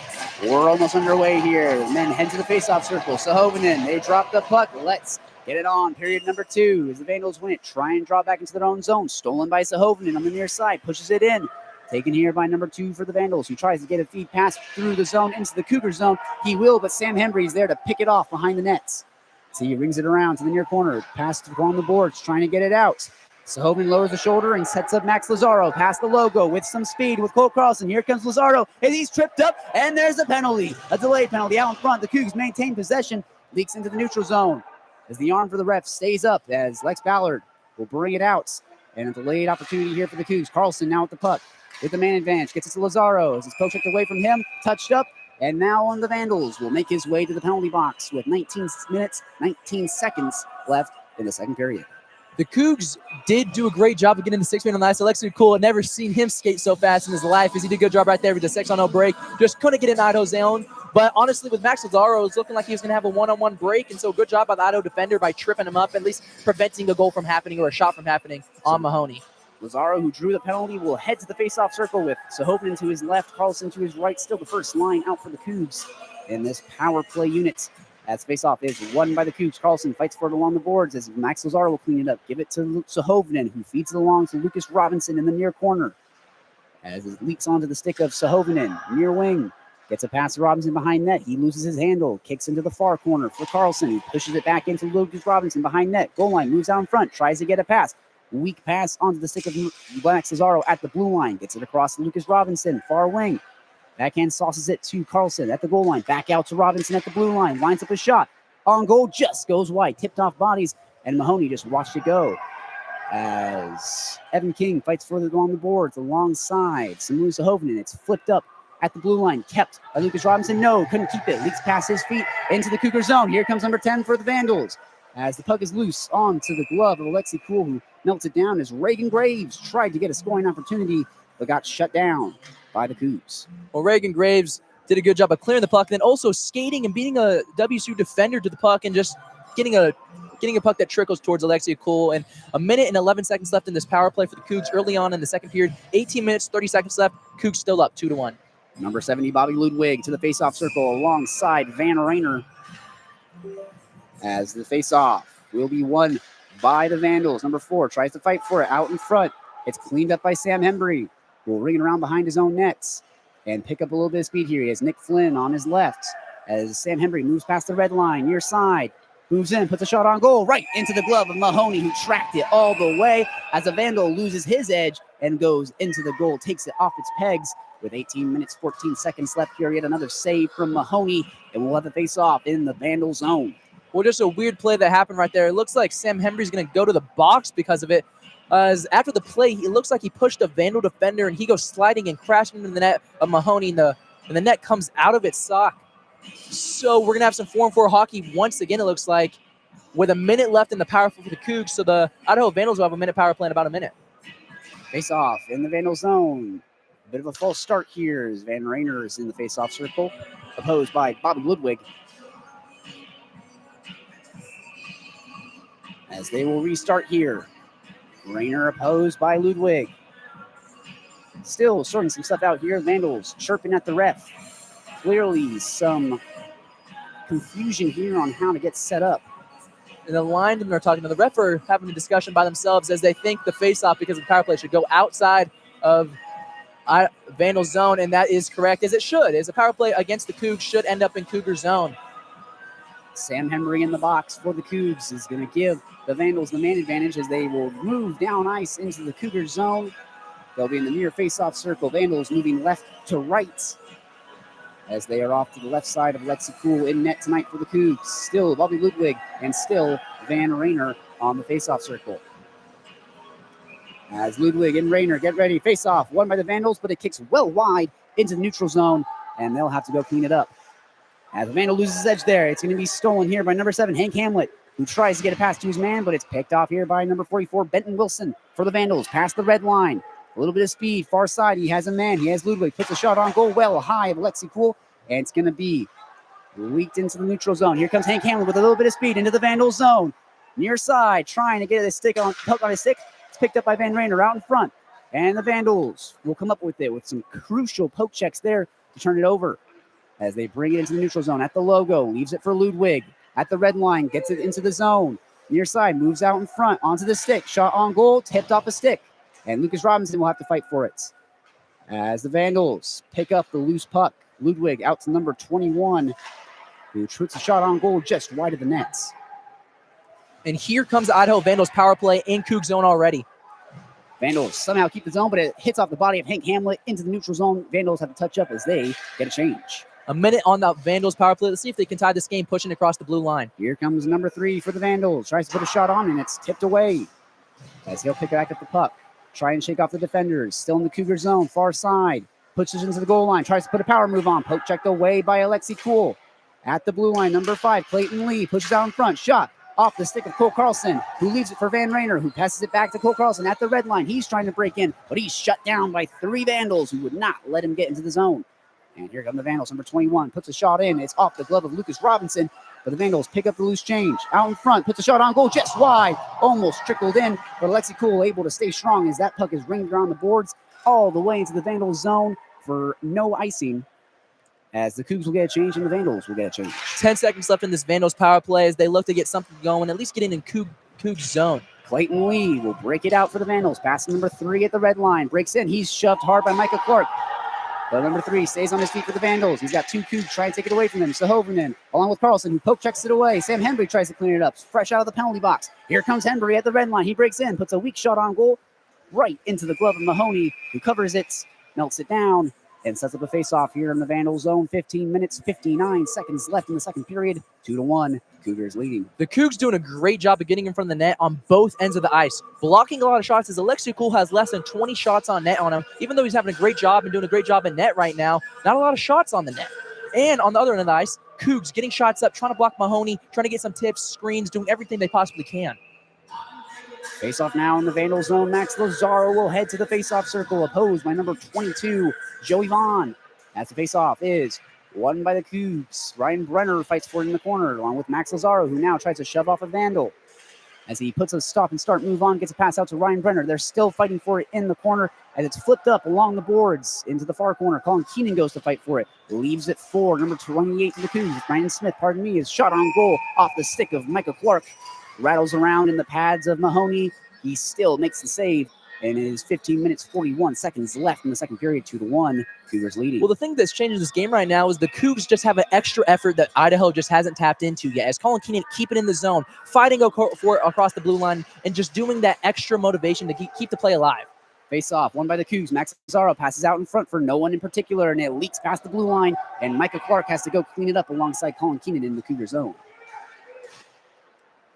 we're almost underway here. The men head to the faceoff circle. Sahovnen, they drop the puck. Let's get it on. Period number 2 as the Vandals win it. Try and draw back into their own zone. Stolen by Sahovnen on the near side. Pushes it in. Taken here by number 2 for the Vandals, who tries to get a feed pass through the zone into the Cougar zone. He will, but Sam Henry's there to pick it off behind the nets. So he rings it around to the near corner. Pass to go on the boards, trying to get it out. Sahovnen lowers the shoulder and sets up Max Lazaro past the logo with some speed with Cole Carlson. Here comes Lazaro, and he's tripped up, and there's a penalty. A delayed penalty out in front. The Cougs maintain possession, leaks into the neutral zone as the arm for the ref stays up as Lex Ballard will bring it out. And a delayed opportunity here for the Cougs. Carlson now with the puck with the man advantage. Gets it to Lazaro as it's poke checked away from him. Touched up. And now on the Vandals will make his way to the penalty box with 19 minutes, 19 seconds left in the second period. The Cougs did do a great job of getting the 6-man on the ice. Alexi Cool had never seen him skate so fast in his life, as he did a good job right there with the 6-on-0 break. Just couldn't get in Idaho's zone. But honestly, with Max Lazaro, it was looking like he was going to have a one-on-one break. And so good job by the Idaho defender by tripping him up, at least preventing a goal from happening or a shot from happening on Mahoney. Lazaro, who drew the penalty, will head to the faceoff circle with Sahovnen to his left, Carlson to his right. Still the first line out for the Cougs in this power play unit. As faceoff is won by the Cougs. Carlson fights for it along the boards as Max Lazaro will clean it up. Give it to Sahovnen, who feeds it along to Lucas Robinson in the near corner. As it leaks onto the stick of Sahovnen, near wing. Gets a pass to Robinson behind net. He loses his handle. Kicks into the far corner for Carlson. He pushes it back into Lucas Robinson behind net. Goal line, moves out in front. Tries to get a pass. Weak pass onto the stick of Max Lazaro at the blue line. Gets it across to Lucas Robinson, far wing. Backhand sauces it to Carlson at the goal line. Back out to Robinson at the blue line. Lines up a shot. On goal, just goes wide. Tipped off bodies, and Mahoney just watched it go. As Evan King fights further along the boards alongside Samuli Sahovnen. It's flipped up at the blue line. Kept by Lucas Robinson. No, couldn't keep it. Leaks past his feet into the Cougar zone. Here comes number 10 for the Vandals. As the puck is loose onto the glove of Alexi Poole, who melts it down as Reagan Graves tried to get a scoring opportunity, but got shut down by the Cougs. Well, Reagan Graves did a good job of clearing the puck, then also skating and beating a WSU defender to the puck and just getting a puck that trickles towards Alexia Cole. And a minute and 11 seconds left in this power play for the Cougs early on in the second period. 18 minutes, 30 seconds left. Cougs still up 2-1. Number 70, Bobby Ludwig to the faceoff circle alongside Van Rayner. As the faceoff will be won by the Vandals. Number 4 tries to fight for it out in front. It's cleaned up by Sam Hembry. Will ring it around behind his own nets and pick up a little bit of speed here. He has Nick Flynn on his left as Sam Hembry moves past the red line, near side, moves in, puts a shot on goal right into the glove of Mahoney, who tracked it all the way as the Vandal loses his edge and goes into the goal, takes it off its pegs with 18 minutes, 14 seconds left period. Another save from Mahoney, and we'll have the face off in the Vandal zone. Well, just a weird play that happened right there. It looks like Sam Hembry's going to go to the box because of it. As after the play, it looks like he pushed a Vandal defender, and he goes sliding and crashing into the net of Mahoney, and the net comes out of its sock. So we're going to have some 4-on-4 hockey once again, it looks like, with a minute left in the power play for the Cougs. So the Idaho Vandals will have a minute power play in about a minute. Face off in the Vandal zone. A bit of a false start here as Van Rayner is in the face-off circle, opposed by Bobby Ludwig. as they will restart here. Rayner opposed by Ludwig. Still sorting some stuff out here. Vandals chirping at the ref. Clearly some confusion here on how to get set up. And the linemen are talking to the ref, are having a discussion by themselves as they think the faceoff, because of the power play, should go outside of Vandals zone, and that is correct, as it should. As a power play against the Cougs should end up in Cougar zone. Sam Henry in the box for the Cougs is going to give the Vandals the man advantage as they will move down ice into the Cougar zone. They'll be in the near face-off circle. Vandals moving left to right as they are off to the left side of Lexi Cool in net tonight for the Cougs. Still Bobby Ludwig and still Van Rayner on the face-off circle. As Ludwig and Rayner get ready, face-off, won by the Vandals, but it kicks well wide into the neutral zone, and they'll have to go clean it up. As the Vandal loses his edge there, it's going to be stolen here by number 7, Hank Hamlet, who tries to get a pass to his man, but it's picked off here by number 44, Benton Wilson for the Vandals, past the red line. A little bit of speed, far side, he has a man, he has Ludwig, puts a shot on goal, well high of Lexi Cool, and it's going to be leaked into the neutral zone. Here comes Hank Hamlet with a little bit of speed into the Vandal zone. Near side, trying to get a stick on, hook on his stick. It's picked up by Van Rayner out in front. And the Vandals will come up with it with some crucial poke checks there to turn it over as they bring it into the neutral zone at the logo. Leaves it for Ludwig at the red line, gets it into the zone. Near side, moves out in front onto the stick. Shot on goal, tipped off a stick. And Lucas Robinson will have to fight for it. As the Vandals pick up the loose puck. Ludwig out to number 21, who shoots a shot on goal just wide of the nets. And here comes the Idaho Vandals power play in Coug zone already. Vandals somehow keep the zone, but it hits off the body of Hank Hamlet into the neutral zone. Vandals have to touch up as they get a change. A minute on the Vandals power play. Let's see if they can tie this game pushing across the blue line. Here comes number 3 for the Vandals. Tries to put a shot on, and it's tipped away as he'll pick back up the puck. Try and shake off the defenders. Still in the Cougar zone, far side. Puts it into the goal line. Tries to put a power move on. Poke checked away by Alexi Cool. At the blue line, number 5, Clayton Lee. Pushes out in front. Shot off the stick of Cole Carlson, who leaves it for Van Rayner, who passes it back to Cole Carlson at the red line. He's trying to break in, but he's shut down by 3 Vandals who would not let him get into the zone. And here come the Vandals. Number 21 puts a shot in. It's off the glove of Lucas Robinson, but the Vandals pick up the loose change. Out in front, puts a shot on goal just wide. Almost trickled in, but Alexi Cool able to stay strong as that puck is ringed around the boards all the way into the Vandals zone for no icing. As the Cougs will get a change and the Vandals will get a change. 10 seconds left in this Vandals power play as they look to get something going, at least get in Coug zone. Clayton Lee will break it out for the Vandals. Passing number 3 at the red line. Breaks in. He's shoved hard by Micah Clark. But number 3 stays on his feet for the Vandals. He's got 2 Cougs trying to take it away from him. Sahovernen, along with Carlson, who poke checks it away. Sam Henry tries to clean it up. Fresh out of the penalty box. Here comes Henry at the red line. He breaks in, puts a weak shot on goal right into the glove of Mahoney, who covers it, melts it down, and sets up a face-off here in the Vandal zone. 15 minutes, 59 seconds left in the second period. 2-1, Cougars leading. The Cougs doing a great job of getting in front of the net on both ends of the ice. Blocking a lot of shots as Alexi Cool has less than 20 shots on net on him. Even though he's having a great job and doing a great job in net right now, not a lot of shots on the net. And on the other end of the ice, Cougs getting shots up, trying to block Mahoney, trying to get some tips, screens, doing everything they possibly can. Face-off now in the Vandal zone. Max Lazaro will head to the face-off circle, opposed by number 22, Joey Vaughn. As the face-off is won by the Cougs. Ryan Brenner fights for it in the corner, along with Max Lazaro, who now tries to shove off a Vandal. As he puts a stop and start move on, gets a pass out to Ryan Brenner. They're still fighting for it in the corner, as it's flipped up along the boards into the far corner. Colin Keenan goes to fight for it. Leaves it for number 28 to the Cougs. Brandon Smith, is shot on goal off the stick of Michael Clark. Rattles around in the pads of Mahoney. He still makes the save, and it is 15 minutes, 41 seconds left in the second period. 2-1, Cougars leading. Well, the thing that's changing this game right now is the Cougs just have an extra effort that Idaho just hasn't tapped into yet. As Colin Keenan keep it in the zone, fighting for it across the blue line, and just doing that extra motivation to keep the play alive. Face off, won by the Cougs. Max Lazaro passes out in front for no one in particular, and it leaks past the blue line, and Micah Clark has to go clean it up alongside Colin Keenan in the Cougar zone.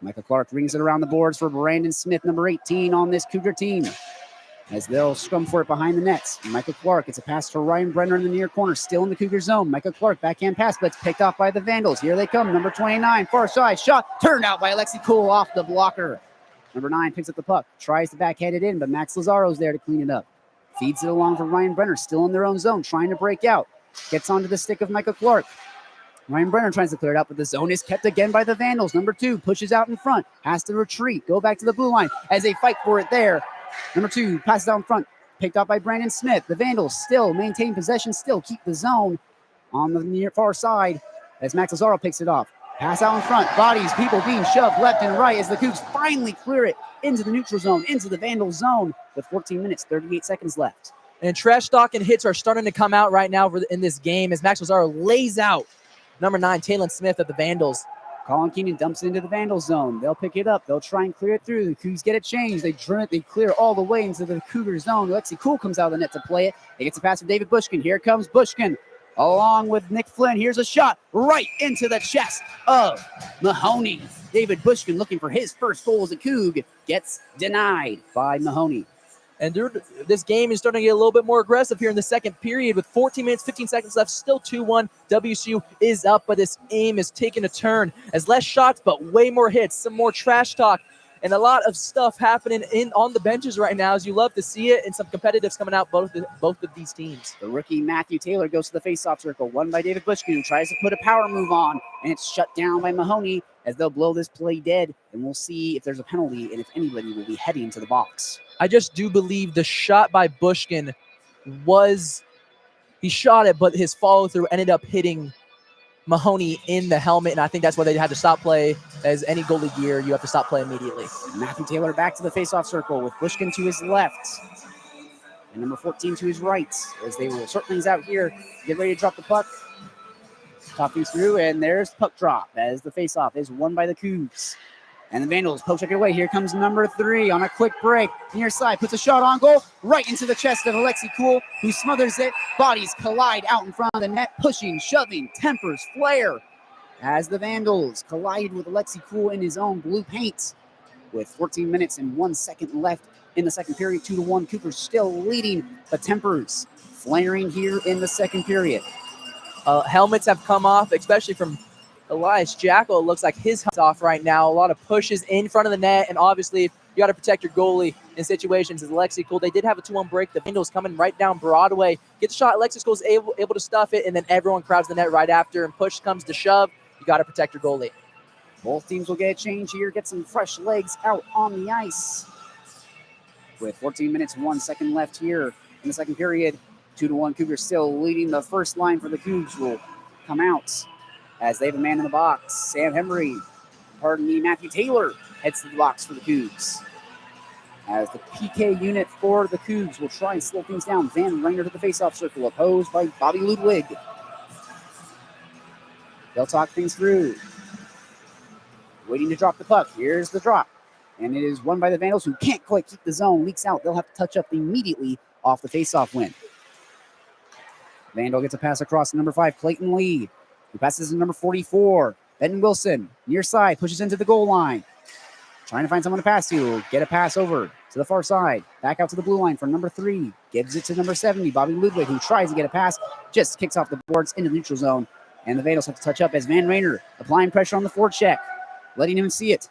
Michael Clark rings it around the boards for Brandon Smith, number 18 on this Cougar team, as they'll scrum for it behind the nets. Michael Clark, it's a pass to Ryan Brenner in the near corner, still in the Cougar zone. Michael Clark, backhand pass, but it's picked off by the Vandals. Here they come, number 29, far side, shot, turned out by Alexi Cool off the blocker. Number 9 picks up the puck, tries to backhand it in, but Max Lazaro's there to clean it up. Feeds it along for Ryan Brenner, still in their own zone, trying to break out. Gets onto the stick of Michael Clark, Ryan Brenner tries to clear it up, but the zone is kept again by the Vandals. Number 2 pushes out in front, has to retreat, go back to the blue line as they fight for it there. Number 2 passes out in front, picked up by Brandon Smith. The Vandals still maintain possession, still keep the zone on the near far side as Max Lazaro picks it off. Pass out in front, bodies, people being shoved left and right as the Cougs finally clear it into the neutral zone, into the Vandals zone with 14 minutes, 38 seconds left. And trash talk and hits are starting to come out right now in this game as Max Lazaro lays out number 9, Taylon Smith of the Vandals. Colin Keenan dumps it into the Vandals zone. They'll pick it up. They'll try and clear it through. The Cougs get it changed. They trim it. They clear all the way into the Cougar zone. Alexi Cool comes out of the net to play it. He gets a pass from David Bushkin. Here comes Bushkin along with Nick Flynn. Here's a shot right into the chest of Mahoney. David Bushkin looking for his first goal as a Coug gets denied by Mahoney. And this game is starting to get a little bit more aggressive here in the second period with 14 minutes, 15 seconds left. Still 2-1. WSU is up, but this aim is taking a turn as less shots, but way more hits, some more trash talk, and a lot of stuff happening on the benches right now as you love to see it, and some competitives coming out both of these teams. The rookie Matthew Taylor goes to the faceoff circle, won by David Bushkin, who tries to put a power move on, and it's shut down by Mahoney as they'll blow this play dead, and we'll see if there's a penalty and if anybody will be heading to the box. I just do believe the shot by Bushkin he shot it, but his follow-through ended up hitting Mahoney in the helmet, and I think that's why they had to stop play. As any goalie gear, you have to stop play immediately. Matthew Taylor back to the faceoff circle with Bushkin to his left and number 14 to his right as they will sort things out here. Get ready to drop the puck. Top things through, and there's puck drop as the faceoff is won by the Cougs. And the Vandals poke check it away. Here comes number 3 on a quick break. Near side, puts a shot on goal right into the chest of Alexi Cool, who smothers it. Bodies collide out in front of the net, pushing, shoving, tempers, flare. As the Vandals collide with Alexi Cool in his own blue paint. With 14 minutes and 1 second left in the second period, 2-1. Cooper still leading the Tempers, flaring here in the second period. Helmets have come off, especially from Elias Jackal. It looks like his helmet's off right now. A lot of pushes in front of the net, and obviously you got to protect your goalie in situations as Alexi Cool. They did have a 2-1 break. The Vandals coming right down Broadway. Get the shot. Alexi Cool's able to stuff it, and then everyone crowds the net right after, and push comes to shove. You got to protect your goalie. Both teams will get a change here, get some fresh legs out on the ice. With 14 minutes, 1 second left here in the second period. 2-1, Cougars still leading. The first line for the Cougs will come out as they have a man in the box. Sam Henry, Matthew Taylor heads to the box for the Cougs. As the PK unit for the Cougs will try and slow things down. Van Reiner to the faceoff circle, opposed by Bobby Ludwig. They'll talk things through. Waiting to drop the puck. Here's the drop. And it is won by the Vandals, who can't quite keep the zone. Leaks out. They'll have to touch up immediately off the faceoff win. Vandal gets a pass across to number 5, Clayton Lee, who passes to number 44, Benton Wilson. Near side, pushes into the goal line. Trying to find someone to pass to. Get a pass over to the far side. Back out to the blue line for number 3. Gives it to number 70, Bobby Ludwig, who tries to get a pass. Just kicks off the boards into the neutral zone. And the Vandals have to touch up as Van Reiner applying pressure on the forecheck, letting him see it.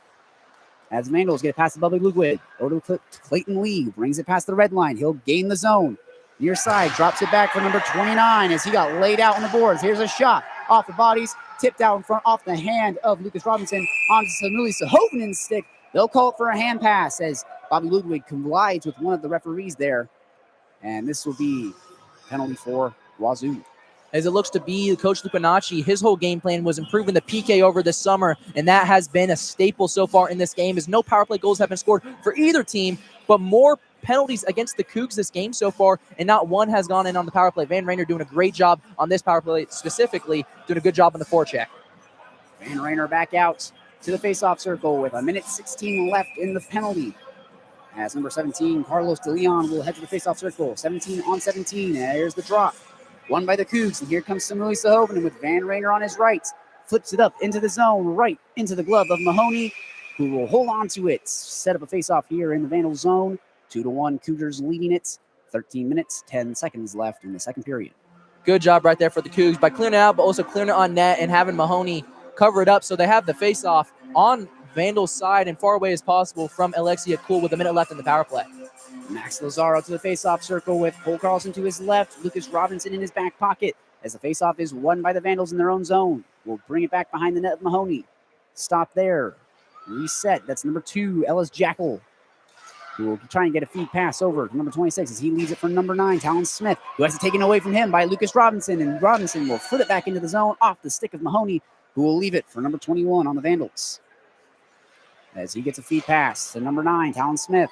As the Vandals get a pass to Bobby Ludwig. Over to Clayton Lee. Brings it past the red line. He'll gain the zone. Near side, drops it back for number 29 as he got laid out on the boards. Here's a shot off the bodies, tipped out in front off the hand of Lucas Robinson onto Samuli Sahovinen's stick. They'll call it for a hand pass as Bobby Ludwig collides with one of the referees there. And this will be penalty for Wazoo. As it looks to be, Coach Lupinacci, his whole game plan was improving the PK over this summer, and that has been a staple so far in this game, as no power play goals have been scored for either team, but more penalties against the Cougs this game so far, and not one has gone in on the power play. Van Reiner doing a great job on this power play, specifically doing a good job on the forecheck. Van Reiner back out to the faceoff circle with 1:16 left in the penalty. As number 17, Carlos De Leon, will head to the faceoff circle. 17 on 17. There's the drop. Won by the Cougs. And here comes Samuli Sahovinen with Van Reiner on his right. Flips it up into the zone, right into the glove of Mahoney, who will hold on to it. Set up a faceoff here in the Vandal zone. 2-1, Cougars leading it. 13 minutes, 10 seconds left in the second period. Good job right there for the Cougs by clearing it out, but also clearing it on net and having Mahoney cover it up so they have the faceoff on Vandal's side and far away as possible from Alexia Cool with a minute left in the power play. Max Lazaro to the faceoff circle with Cole Carlson to his left, Lucas Robinson in his back pocket as the faceoff is won by the Vandals in their own zone. will bring it back behind the net of Mahoney. Stop there. Reset. That's number 2, Ellis Jackal, who will try and get a feed pass over to number 26 as he leaves it for number 9, Talon Smith, who has it taken away from him by Lucas Robinson, and Robinson will flip it back into the zone off the stick of Mahoney, who will leave it for number 21 on the Vandals. As he gets a feed pass to number 9, Talon Smith.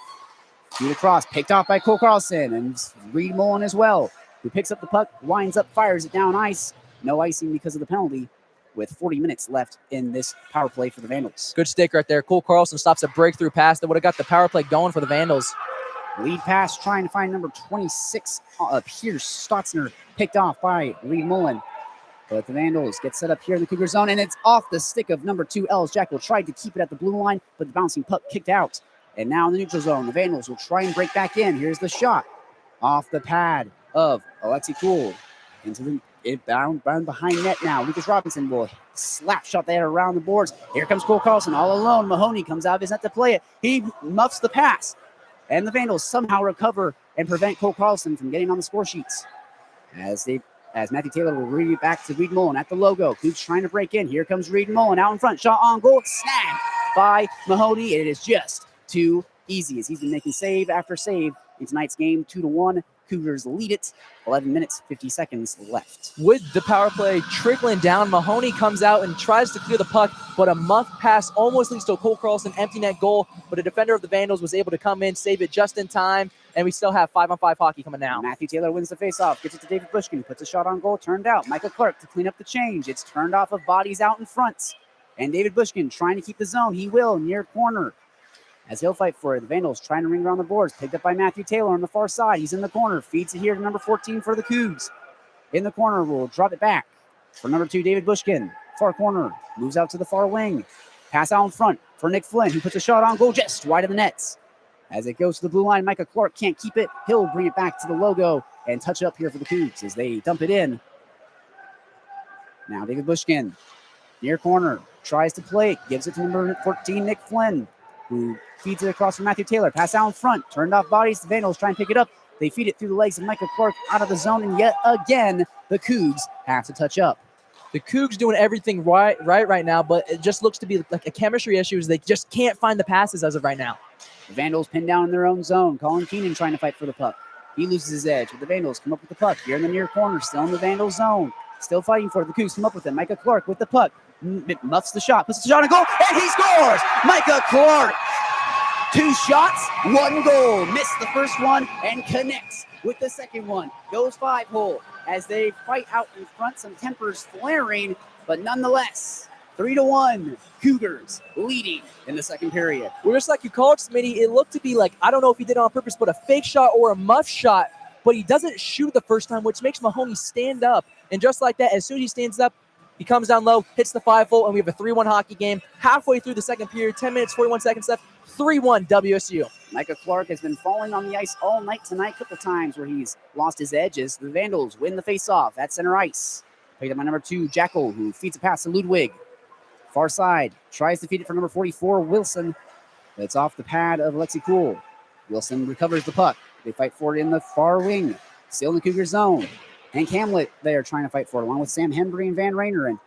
Feed across, picked off by Cole Carlson, and Reed Mullen as well, who picks up the puck, winds up, fires it down ice. No icing because of the penalty, with 40 minutes left in this power play for the Vandals. Good stick right there. Cole Carlson stops a breakthrough pass that would have got the power play going for the Vandals. Lead pass trying to find number 26, Pierce Stotzner, picked off by Reed Mullen. But the Vandals get set up here in the Cougar zone, and it's off the stick of number 2, Ellis Jackal. Tried to keep it at the blue line, but the bouncing puck kicked out. And now in the neutral zone, the Vandals will try and break back in. Here's the shot off the pad of Alexi Cool into it bound behind net now. Lucas Robinson will slap shot there around the boards. Here comes Cole Carlson all alone. Mahoney comes out of his net to play it. He muffs the pass, and the Vandals somehow recover and prevent Cole Carlson from getting on the score sheets. As Matthew Taylor will read it back to Reed Mullen at the logo. Cougs trying to break in. Here comes Reed Mullen out in front. Shot on goal. Snagged by Mahoney. It is just too easy as he's been making save after save in tonight's game. 2-1. Cougars lead it. 11 minutes, 50 seconds left. With the power play trickling down, Mahoney comes out and tries to clear the puck, but a muff pass almost leads to a Cole Carlson empty net goal, but a defender of the Vandals was able to come in, save it just in time, and we still have 5-on-5 hockey coming now. Matthew Taylor wins the faceoff, gets it to David Bushkin, puts a shot on goal, turned out. Michael Clark to clean up the change. It's turned off of bodies out in front. And David Bushkin trying to keep the zone. He will, near corner. As he'll fight for it, the Vandals trying to ring around the boards. Picked up by Matthew Taylor on the far side. He's in the corner. Feeds it here to number 14 for the Cougs. In the corner, will drop it back for number 2, David Bushkin. Far corner. Moves out to the far wing. Pass out in front for Nick Flynn, who puts a shot on goal just wide of the nets. As it goes to the blue line, Micah Clark can't keep it. He'll bring it back to the logo and touch it up here for the Cougs as they dump it in. Now David Bushkin, near corner, tries to play it. Gives it to number 14, Nick Flynn, who feeds it across from Matthew Taylor. Pass out in front. Turned off bodies. The Vandals try and pick it up. They feed it through the legs of Michael Clark out of the zone. And yet again, the Cougs have to touch up. The Cougs doing everything right now, but it just looks to be like a chemistry issue. They just can't find the passes as of right now. The Vandals pinned down in their own zone. Colin Keenan trying to fight for the puck. He loses his edge, but the Vandals come up with the puck. Here in the near corner, still in the Vandals zone. Still fighting for it. The Cougs come up with it. Micah Clark with the puck. Muffs the shot. Puts the shot on goal. And he scores! Micah Clark! 2 shots, 1 goal. Missed the first one and connects with the second one. Goes 5-hole as they fight out in front. Some tempers flaring, but nonetheless, 3-1. Cougars leading in the second period. Well, just like you called, Smitty, it looked to be like, I don't know if he did it on purpose, but a fake shot or a muff shot, but he doesn't shoot the first time, which makes Mahoney stand up. And just like that, as soon as he stands up, he comes down low, hits the 5-hole, and we have a 3-1 hockey game. Halfway through the second period, 10 minutes, 41 seconds left, 3-1 WSU. Micah Clark has been falling on the ice all night tonight. A couple times where he's lost his edges. The Vandals win the faceoff at center ice. Picked up by number 2, Jackal, who feeds a pass to Ludwig. Far side, tries to feed it for number 44, Wilson. It's off the pad of Alexi Cool. Wilson recovers the puck. They fight for it in the far wing. Still in the Cougar zone. Hank Hamlet, they are trying to fight for it, along with Sam Hembry and Van Rayner. And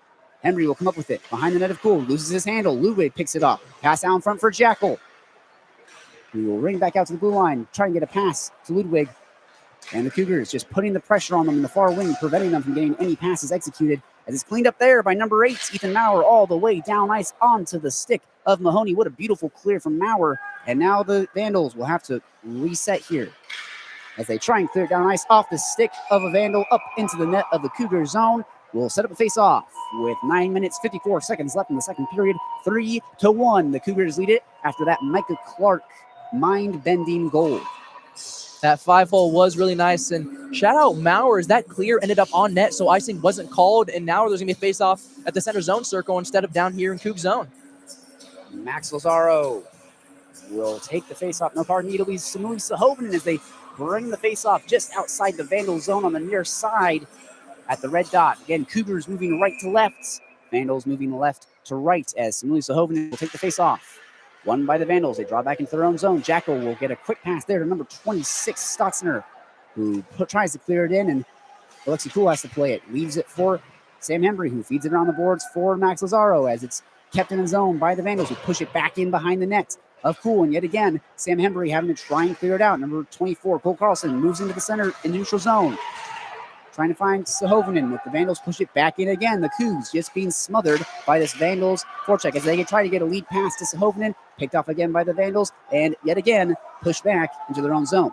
Hembry will come up with it. Behind the net of Cool, loses his handle. Ludwig picks it up. Pass out in front for Jackal. He will ring back out to the blue line, try and get a pass to Ludwig. And the Cougars just putting the pressure on them in the far wing, preventing them from getting any passes executed. As it's cleaned up there by number 8, Ethan Maurer, all the way down ice onto the stick of Mahoney. What a beautiful clear from Maurer. And now the Vandals will have to reset here as they try and clear it down ice off the stick of a Vandal up into the net of the Cougar zone. We'll set up a face-off with 9 minutes, 54 seconds left in the second period. 3-1. The Cougars lead it after that Micah Clark mind-bending goal. That 5-hole was really nice. And shout out Maurer, that clear ended up on net, so icing wasn't called. And now there's going to be a face-off at the center zone circle instead of down here in Cougs zone. Max Lazaro will take the face-off. No card need. It'll be Samui Sahovanen as they bring the face-off just outside the Vandal zone on the near side at the red dot. Again, Cougars moving right to left. Vandals moving left to right as Samui Sahovanen will take the face-off. Won by the Vandals. They draw back into their own zone. Jackal will get a quick pass there to number 26, Stotzner, who tries to clear it in, and Alexi Cool has to play it. Leaves it for Sam Hembry, who feeds it around the boards for Max Lazaro as it's kept in his zone by the Vandals, who push it back in behind the net of Cool. And yet again, Sam Hembry having to try and clear it out. Number 24, Cole Carlson, moves into the center in neutral zone, trying to find Sahovinen, with the Vandals push it back in again. The Cougs just being smothered by this Vandals forecheck as they try to get a lead pass to Sahovinen, picked off again by the Vandals, and yet again pushed back into their own zone.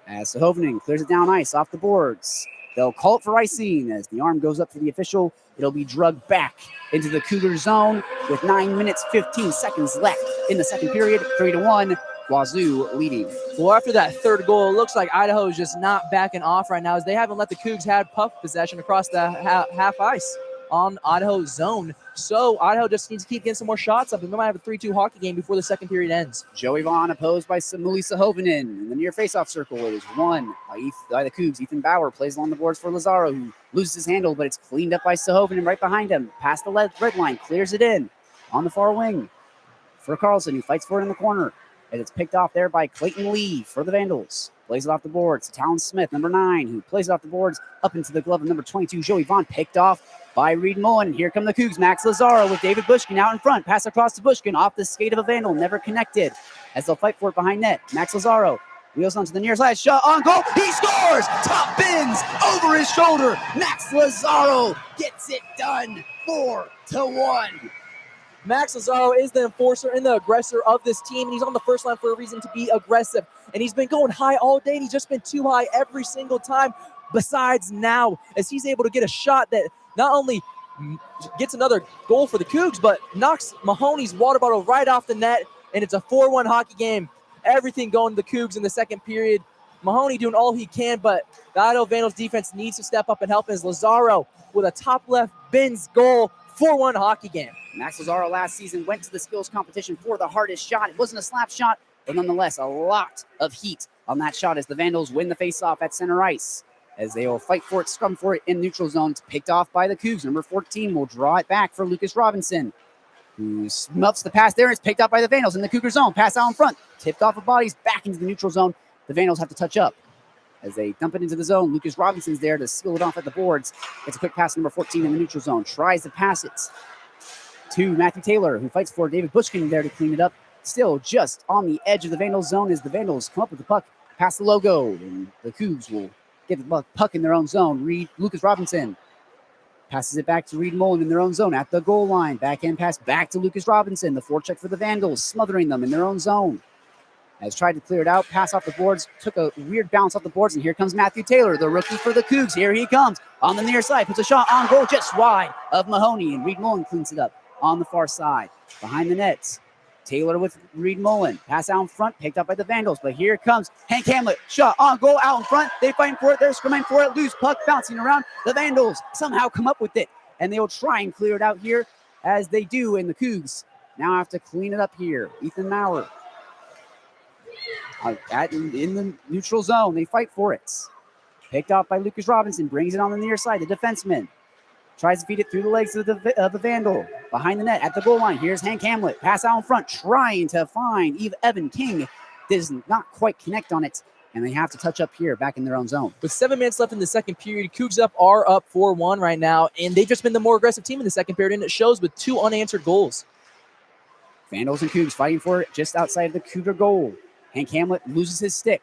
As Sahovinen clears it down ice off the boards, they'll call it for icing as the arm goes up for the official. It'll be drugged back into the Cougar zone with 9 minutes, 15 seconds left in the second period. 3-1, Wazoo leading. Well, after that third goal, it looks like Idaho is just not backing off right now as they haven't let the Cougs have puck possession across the half ice on Idaho's zone. So Idaho just needs to keep getting some more shots up, and we might have a 3-2 hockey game before the second period ends. Joey Vaughn opposed by Samuli Sahovinen. In the near faceoff circle, it is won by the Cougs. Ethan Bauer plays along the boards for Lazaro, who loses his handle, but it's cleaned up by Sahovinen right behind him. Past the red line, clears it in on the far wing for Carlson, who fights for it in the corner. And it's picked off there by Clayton Lee for the Vandals. Plays it off the boards to Talon Smith, number 9, who plays it off the boards up into the glove of number 22, Joey Vaughn, picked off by Reed Mullen. And here come the Cougs. Max Lazaro with David Bushkin out in front. Pass across to Bushkin off the skate of a Vandal. Never connected as they'll fight for it behind net. Max Lazaro wheels onto the near side. Shot on goal. He scores! Top bins over his shoulder. Max Lazaro gets it done. 4-1. Max Lazaro is the enforcer and the aggressor of this team, and he's on the first line for a reason, to be aggressive. And he's been going high all day, and he's just been too high every single time, besides now, as he's able to get a shot that not only gets another goal for the Cougs, but knocks Mahoney's water bottle right off the net, and it's a 4-1 hockey game. Everything going to the Cougs in the second period. Mahoney doing all he can, but the Idaho Vandals defense needs to step up and help, as Lazaro with a top left bins goal. 4-1 hockey game. Max Lazaro last season went to the skills competition for the hardest shot. It wasn't a slap shot, but nonetheless, a lot of heat on that shot as the Vandals win the faceoff at center ice. As they will fight for it, scrum for it in neutral zone. It's picked off by the Cougs. Number 14 will draw it back for Lucas Robinson, who smelts the pass there. It's picked up by the Vandals in the Cougar zone. Pass out in front. Tipped off of bodies back into the neutral zone. The Vandals have to touch up as they dump it into the zone. Lucas Robinson's there to seal it off at the boards. Gets a quick pass, number 14 in the neutral zone. Tries to pass it to Matthew Taylor, who fights for David Bushkin there to clean it up. Still just on the edge of the Vandals zone as the Vandals come up with the puck past the logo. And the Cougs will get the puck in their own zone. Lucas Robinson passes it back to Reed Mullen in their own zone at the goal line. Backhand pass back to Lucas Robinson. The forecheck for the Vandals, smothering them in their own zone. Has tried to clear it out, pass off the boards, took a weird bounce off the boards, and here comes Matthew Taylor, the rookie for the Cougs. Here he comes on the near side, puts a shot on goal just wide of Mahoney, and Reed Mullen cleans it up on the far side. Behind the nets, Taylor with Reed Mullen. Pass out in front, picked up by the Vandals, but here comes Hank Hamlet. Shot on goal out in front. They fighting for it. They're scrimming for it. Loose puck bouncing around. The Vandals somehow come up with it, and they will try and clear it out here as they do, and the Cougs now have to clean it up here. Ethan Maurer. In the neutral zone, they fight for it. Picked off by Lucas Robinson, brings it on the near side. The defenseman tries to feed it through the legs of the Vandal. Behind the net at the goal line, here's Hank Hamlet. Pass out in front, trying to find Evan King. Does not quite connect on it, and they have to touch up here back in their own zone. With 7 minutes left in the second period, Cougs are up 4-1 right now, and they've just been the more aggressive team in the second period, and it shows with 2 unanswered goals. Vandals and Cougs fighting for it just outside of the Cougar goal. Hank Hamlet loses his stick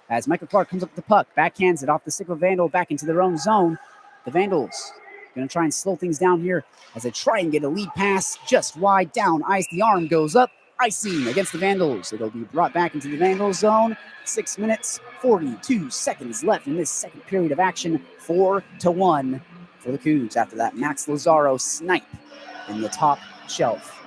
as Michael Clark comes up with the puck, backhands it off the stick of Vandal back into their own zone. The Vandals going to try and slow things down here as they try and get a lead pass just wide down ice. The arm goes up, icing against the Vandals. It'll be brought back into the Vandals zone. 6 minutes, 42 seconds left in this second period of action. 4-1 for the Cougs after that Max Lazaro snipe in the top shelf.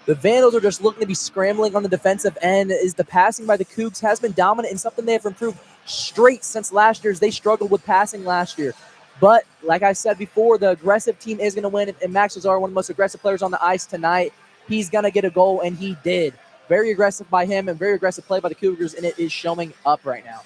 The Vandals are just looking to be scrambling on the defensive end, as the passing by the Cougs has been dominant and something they have improved straight since last year, as they struggled with passing last year. But like I said before, the aggressive team is going to win, and Max Lazaro, one of the most aggressive players on the ice tonight, he's going to get a goal, and he did. Very aggressive by him and very aggressive play by the Cougars, and it is showing up right now.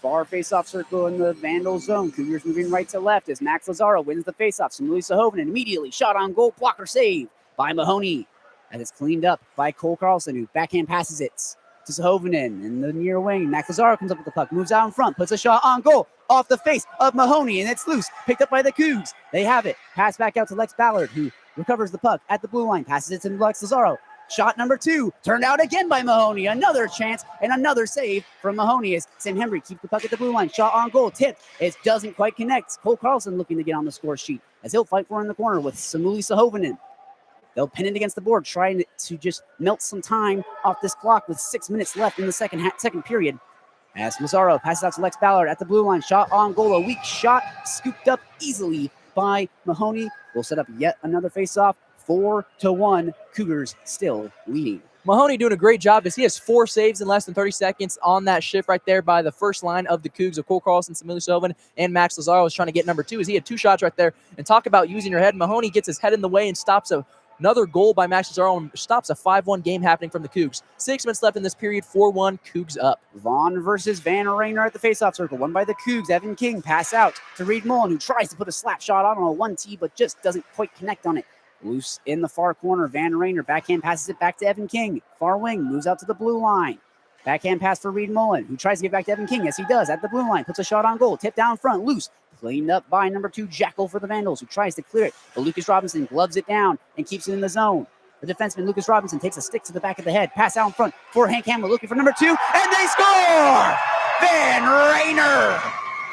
Far face-off circle in the Vandal zone. Cougars moving right to left as Max Lazaro wins the face-off. Samuli Sahovinen immediately shot on goal, blocker save by Mahoney. And it's cleaned up by Cole Carlson, who backhand passes it to Hovenen in the near wing. Max Lazaro comes up with the puck, moves out in front, puts a shot on goal off the face of Mahoney, and it's loose. Picked up by the Cougs. They have it. Pass back out to Lex Ballard, who recovers the puck at the blue line, passes it to Lex Lazaro. Shot number 2, turned out again by Mahoney. Another chance and another save from Mahoney as Sam Henry keeps the puck at the blue line. Shot on goal, tipped. It doesn't quite connect. Cole Carlson looking to get on the score sheet as he'll fight for it in the corner with Samuli Sahovinen. They'll pin it against the board, trying to just melt some time off this clock with 6 minutes left in the second period. As Mazzaro passes out to Lex Ballard at the blue line. Shot on goal, a weak shot, scooped up easily by Mahoney. We'll set up yet another face-off. 4-1, Cougars still leading. Mahoney doing a great job as he has 4 saves in less than 30 seconds on that shift right there by the first line of the Cougs of Cole Carlson, Samili Sylvan, and Max Lazaro was trying to get number 2 as he had 2 shots right there. And talk about using your head. Mahoney gets his head in the way and stops another goal by Max Lazaro and stops a 5-1 game happening from the Cougs. 6 minutes left in this period, 4-1, Cougs up. Vaughn versus Van Rayner at the faceoff circle, won by the Cougs. Evan King pass out to Reed Mullen, who tries to put a slap shot on a 1T, but just doesn't quite connect on it. Loose in the far corner. Van Rayner backhand passes it back to Evan King. Far wing moves out to the blue line. Backhand pass for Reed Mullen, who tries to get back to Evan King. Yes, he does at the blue line. Puts a shot on goal. Tip down front. Loose. Cleaned up by number 2, Jackal for the Vandals, who tries to clear it. But Lucas Robinson gloves it down and keeps it in the zone. The defenseman, Lucas Robinson, takes a stick to the back of the head. Pass out in front for Hank Hamlet, looking for number 2. And they score! Van Rayner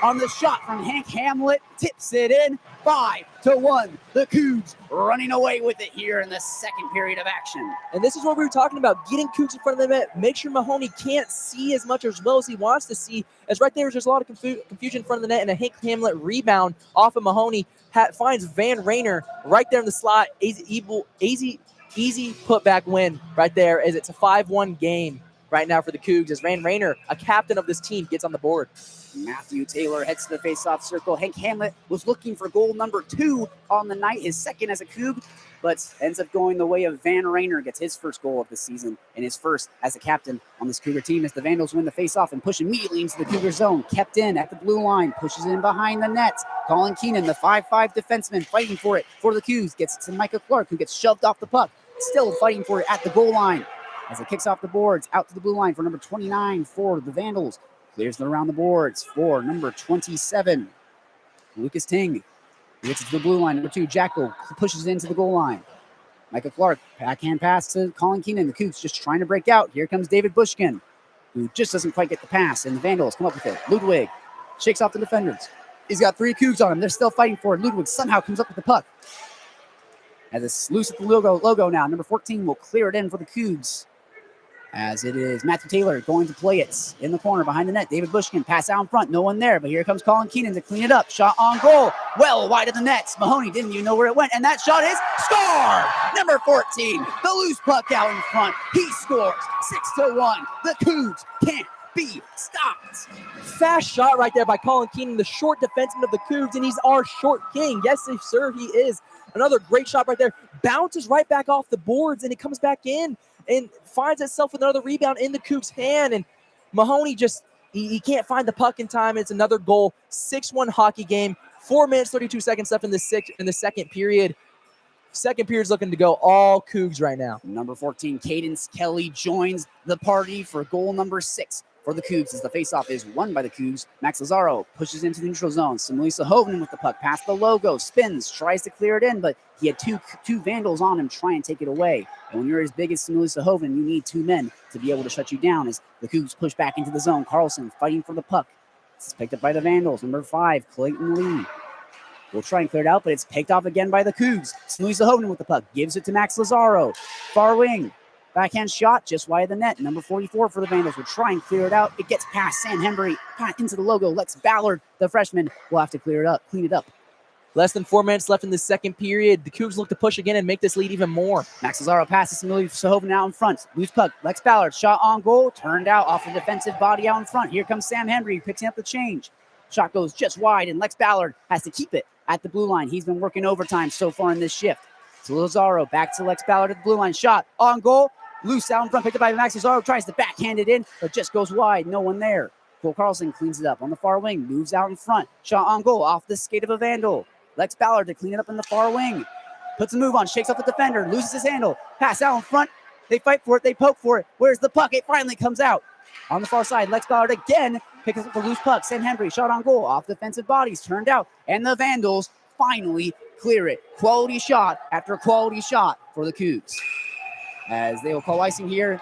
on the shot from Hank Hamlet. Tips it in. 5-1. The Cougs running away with it here in the second period of action. And this is what we were talking about, getting Cougs in front of the net. Make sure Mahoney can't see as much or as well as he wants to see. As right there, there's a lot of confusion in front of the net, and a Hank Hamlet rebound off of Mahoney finds Van Rayner right there in the slot. Easy putback win right there as it's a 5-1 game right now for the Cougs as Van Rayner, a captain of this team, gets on the board. Matthew Taylor heads to the face-off circle. Hank Hamlet was looking for goal number 2 on the night, his second as a Coug, but ends up going the way of Van Rayner, gets his first goal of the season and his first as a captain on this Cougar team as the Vandals win the face-off and push immediately into the Cougar zone. Kept in at the blue line, pushes in behind the net. Colin Keenan, the 5'5 defenseman, fighting for it for the Cougs, gets it to Micah Clark, who gets shoved off the puck, still fighting for it at the goal line as it kicks off the boards out to the blue line for number 29 for the Vandals. Clears it around the boards for number 27, Lucas Ting. He gets it to the blue line. Number 2, Jackal pushes it into the goal line. Micah Clark, backhand pass to Colin Keenan. The Cougs just trying to break out. Here comes David Bushkin, who just doesn't quite get the pass, and the Vandals come up with it. Ludwig shakes off the defenders. He's got 3 Cougs on him. They're still fighting for it. Ludwig somehow comes up with the puck. As it's loose at the logo now. Number 14 will clear it in for the Cougs. As it is Matthew Taylor going to play it in the corner behind the net. David Bushkin pass out in front. No one there, but here comes Colin Keenan to clean it up. Shot on goal. Well wide of the nets. Mahoney didn't even know where it went. And that shot is score! Number 14, the loose puck out in front. He scores 6-1. The Cougs can't be stopped. Fast shot right there by Colin Keenan, the short defenseman of the Cougs, and he's our short king. Yes, sir, he is. Another great shot right there. Bounces right back off the boards, and it comes back in and finds itself with another rebound in the Cougs' hand. And Mahoney just, he can't find the puck in time. It's another goal. 6-1 hockey game. 4 minutes, 32 seconds left in the second period. Second period's looking to go all Cougs right now. Number 14, Cadence Kelly joins the party for goal number 6 for the Cougs as the faceoff is won by the Cougs. Max Lazaro pushes into the neutral zone. Samuelisa Hoven with the puck past the logo, spins, tries to clear it in, but he had two Vandals on him try and take it away. And when you're as big as Samuelisa Hoven, you need 2 men to be able to shut you down as the Cougs push back into the zone. Carlson fighting for the puck. This is picked up by the Vandals. Number 5, Clayton Lee will try and clear it out, but it's picked off again by the Cougs. Samuelisa Hoven with the puck, gives it to Max Lazaro. Far wing. Backhand shot just wide of the net. Number 44 for the Vandals will try and clear it out. It gets past Sam Henry, into the logo. Lex Ballard, the freshman, will have to clean it up. Less than 4 minutes left in the second period. The Cougs look to push again and make this lead even more. Max Lazaro passes Samuelisa Hoven out in front. Loose puck. Lex Ballard, shot on goal, turned out off the defensive body out in front. Here comes Sam Henry, picking up the change. Shot goes just wide, and Lex Ballard has to keep it at the blue line. He's been working overtime so far in this shift. So Lazaro back to Lex Ballard at the blue line. Shot on goal. Loose out in front, picked up by Max Lazaro, tries to backhand it in, but just goes wide. No one there. Cole Carlson cleans it up on the far wing, moves out in front. Shot on goal off the skate of a Vandal. Lex Ballard to clean it up in the far wing. Puts a move on, shakes off the defender, loses his handle. Pass out in front. They fight for it. They poke for it. Where's the puck? It finally comes out. On the far side, Lex Ballard again picks up the loose puck. Sam Henry, shot on goal. Off defensive bodies, turned out. And the Vandals finally clear it. Quality shot after quality shot for the Cougs. As they will call icing here.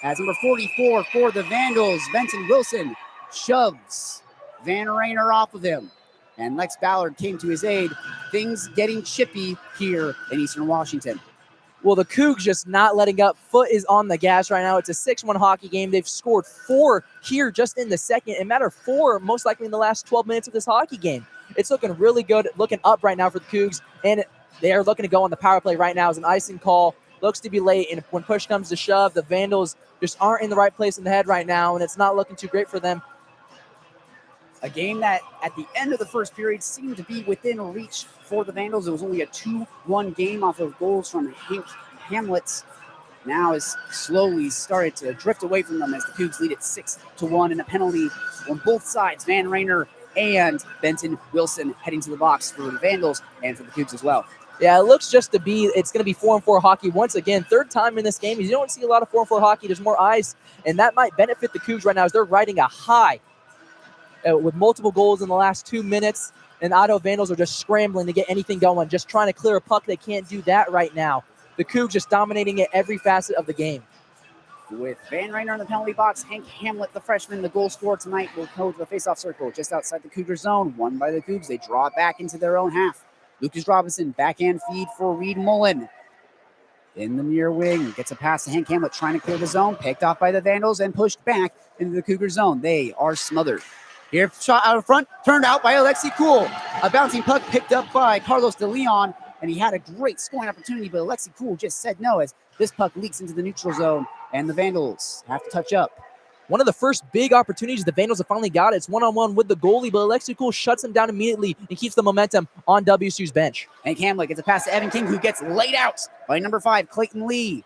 As number 44 for the Vandals, Benson Wilson shoves Van Rainer off of him. And Lex Ballard came to his aid. Things getting chippy here in Eastern Washington. Well, the Cougs just not letting up. Foot is on the gas right now. It's a 6-1 hockey game. They've scored 4 here just in the second, and matter of 4 most likely in the last 12 minutes of this hockey game. It's looking really good, looking up right now for the Cougs, and they are looking to go on the power play right now as an icing call. Looks to be late, and when push comes to shove, the Vandals just aren't in the right place in the head right now, and it's not looking too great for them. A game that at the end of the first period seemed to be within reach for the Vandals. It was only a 2-1 game off of goals from Hank Hamlet. Now has slowly started to drift away from them as the Cougs lead it 6-1 in a penalty on both sides. Van Rainer and Benton Wilson heading to the box for the Vandals and for the Cougs as well. Yeah, it looks just to be, it's going to be 4-on-4 hockey once again. Third time in this game. You don't see a lot of 4-on-4 hockey. There's more ice, and that might benefit the Cougs right now as they're riding a high with multiple goals in the last 2 minutes. And Idaho Vandals are just scrambling to get anything going, just trying to clear a puck. They can't do that right now. The Cougs just dominating at every facet of the game. With Van Rainer in the penalty box, Hank Hamlet, the freshman, the goal scorer tonight, will go to the faceoff circle just outside the Cougar zone. Won by the Cougs. They draw it back into their own half. Lucas Robinson, backhand feed for Reed Mullen. In the near wing, gets a pass to Hank Hamlet, trying to clear the zone. Picked off by the Vandals and pushed back into the Cougar zone. They are smothered. Here, shot out in front, turned out by Alexi Kuhl. A bouncing puck picked up by Carlos De Leon, and he had a great scoring opportunity, but Alexi Kuhl just said no as this puck leaks into the neutral zone, and the Vandals have to touch up. One of the first big opportunities the Vandals have finally got. It's one-on-one with the goalie, but Alexi Kuhl shuts him down immediately and keeps the momentum on WSU's bench. Hank Hamlet gets a pass to Evan King, who gets laid out by number 5, Clayton Lee.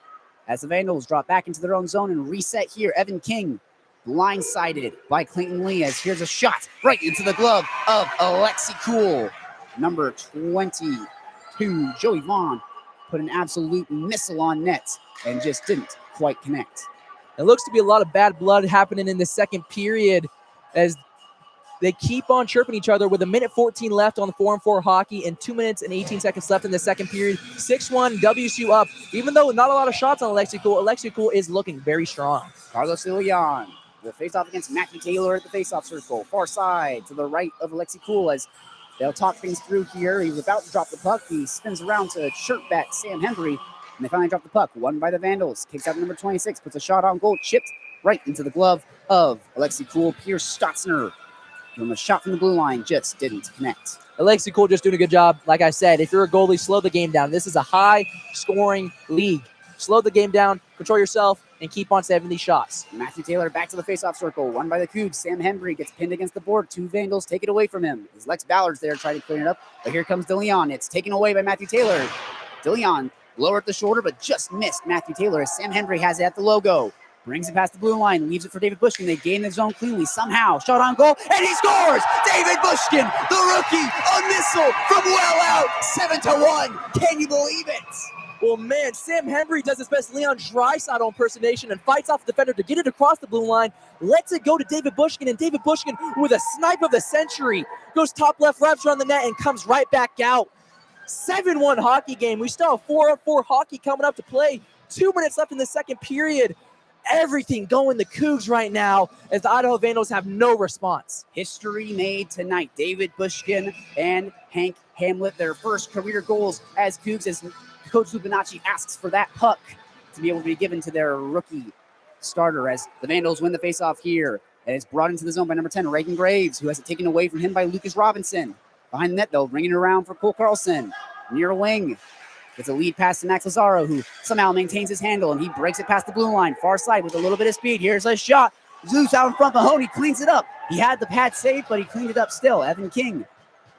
As the Vandals drop back into their own zone and reset here, Evan King blindsided by Clayton Lee as here's a shot right into the glove of Alexi Kuhl. Number 22, Joey Vaughn, put an absolute missile on net and just didn't quite connect. It looks to be a lot of bad blood happening in the second period as they keep on chirping each other with 1:14 left on the 4-on-4 hockey and 2 minutes and 18 seconds left in the second period. 6-1, WSU up. Even though not a lot of shots on Alexi Kuhl is looking very strong. Carlos De Leon will face off against Matthew Taylor at the faceoff circle. Far side to the right of Alexi Kuhl as they'll talk things through here. He's about to drop the puck. He spins around to shirt back Sam Henry. And they finally drop the puck. Won by the Vandals. Kicks out to number 26. Puts a shot on goal. Chipped right into the glove of Alexi Kuhl. Pierce Stotzner. From a shot from the blue line. Just didn't connect. Alexi Kuhl just doing a good job. Like I said, if you're a goalie, slow the game down. This is a high-scoring league. Slow the game down. Control yourself. And keep on saving these shots. Matthew Taylor back to the faceoff circle. Won by the Cougs. Sam Henry gets pinned against the board. 2 Vandals take it away from him. As Lex Ballard's there trying to clean it up. But here comes De Leon. It's taken away by Matthew Taylor. De Leon lower at the shoulder, but just missed Matthew Taylor as Sam Henry has it at the logo. Brings it past the blue line, leaves it for David Bushkin. They gain the zone cleanly somehow. Shot on goal, and he scores! David Bushkin, the rookie, a missile from well out, 7-1. Can you believe it? Well, man, Sam Henry does his best Leon Draisaitl impersonation and fights off the defender to get it across the blue line. Lets it go to David Bushkin, and David Bushkin, with a snipe of the century, goes top left, wraps around the net, and comes right back out. 7-1 hockey game. We still have 4-on-4 hockey coming up to play. 2 minutes left in the second period. Everything going the Cougs right now as the Idaho Vandals have no response. History made tonight. David Bushkin and Hank Hamlet, their first career goals as Cougs, as Coach Lubinacci asks for that puck to be able to be given to their rookie starter as the Vandals win the faceoff here. And it's brought into the zone by number 10, Reagan Graves, who has it taken away from him by Lucas Robinson. Behind the net, though, bringing it around for Cole Carlson. Near wing. Gets a lead pass to Max Lazaro, who somehow maintains his handle, and he breaks it past the blue line. Far side with a little bit of speed. Here's a shot. Zeus out in front. Mahoney cleans it up. He had the pad saved, but he cleaned it up still. Evan King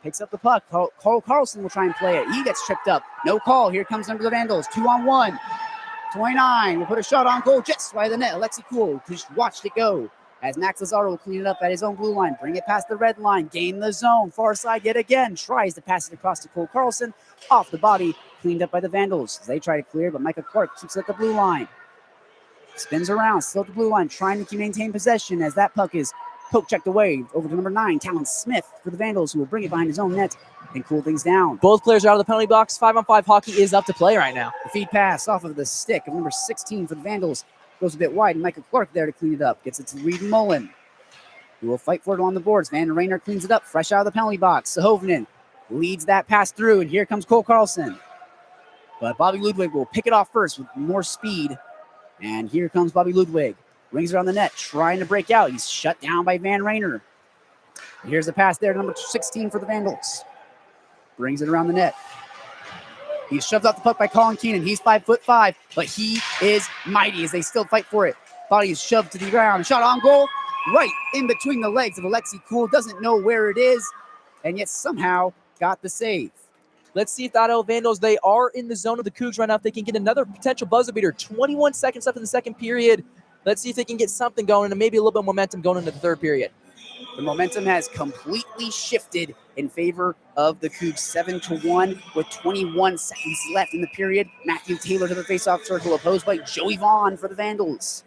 picks up the puck. Cole Carlson will try and play it. He gets tripped up. No call. Here comes number the Vandals. 2-on-1. 29 will put a shot on goal just by the net. Alexi Kuhl just watched it go. As Max Lazaro will clean it up at his own blue line, bring it past the red line, gain the zone, far side yet again, tries to pass it across to Cole Carlson, off the body, cleaned up by the Vandals. As they try to clear, but Micah Clark keeps it at the blue line. spins around, still at the blue line, trying to maintain possession as that puck is poke checked away over to number 9, Talon Smith for the Vandals, who will bring it behind his own net and cool things down. Both players are out of the penalty box. 5-on-5 hockey is up to play right now. The feed pass off of the stick of number 16 for the Vandals goes a bit wide, and Michael Clark there to clean it up. Gets it to Reed Mullen, who will fight for it on the boards. Van Rayner cleans it up, fresh out of the penalty box. Sahovinen leads that pass through, and here comes Cole Carlson. But Bobby Ludwig will pick it off first with more speed. And here comes Bobby Ludwig. Rings around the net, trying to break out. He's shut down by Van Rayner. Here's the pass there to number 16 for the Vandals. Brings it around the net. He's shoved off the puck by Colin Keenan. He's 5'5", but he is mighty as they still fight for it. Body is shoved to the ground. Shot on goal, right in between the legs of Alexi Kuhl. Doesn't know where it is, and yet somehow got the save. Let's see if the Idaho Vandals, they are in the zone of the Cougs right now. If they can get another potential buzzer beater. 21 seconds left in the second period. Let's see if they can get something going and maybe a little bit of momentum going into the third period. The momentum has completely shifted in favor of the Cougs, 7-1 with 21 seconds left in the period. Matthew Taylor to the faceoff circle, opposed by Joey Vaughn for the Vandals.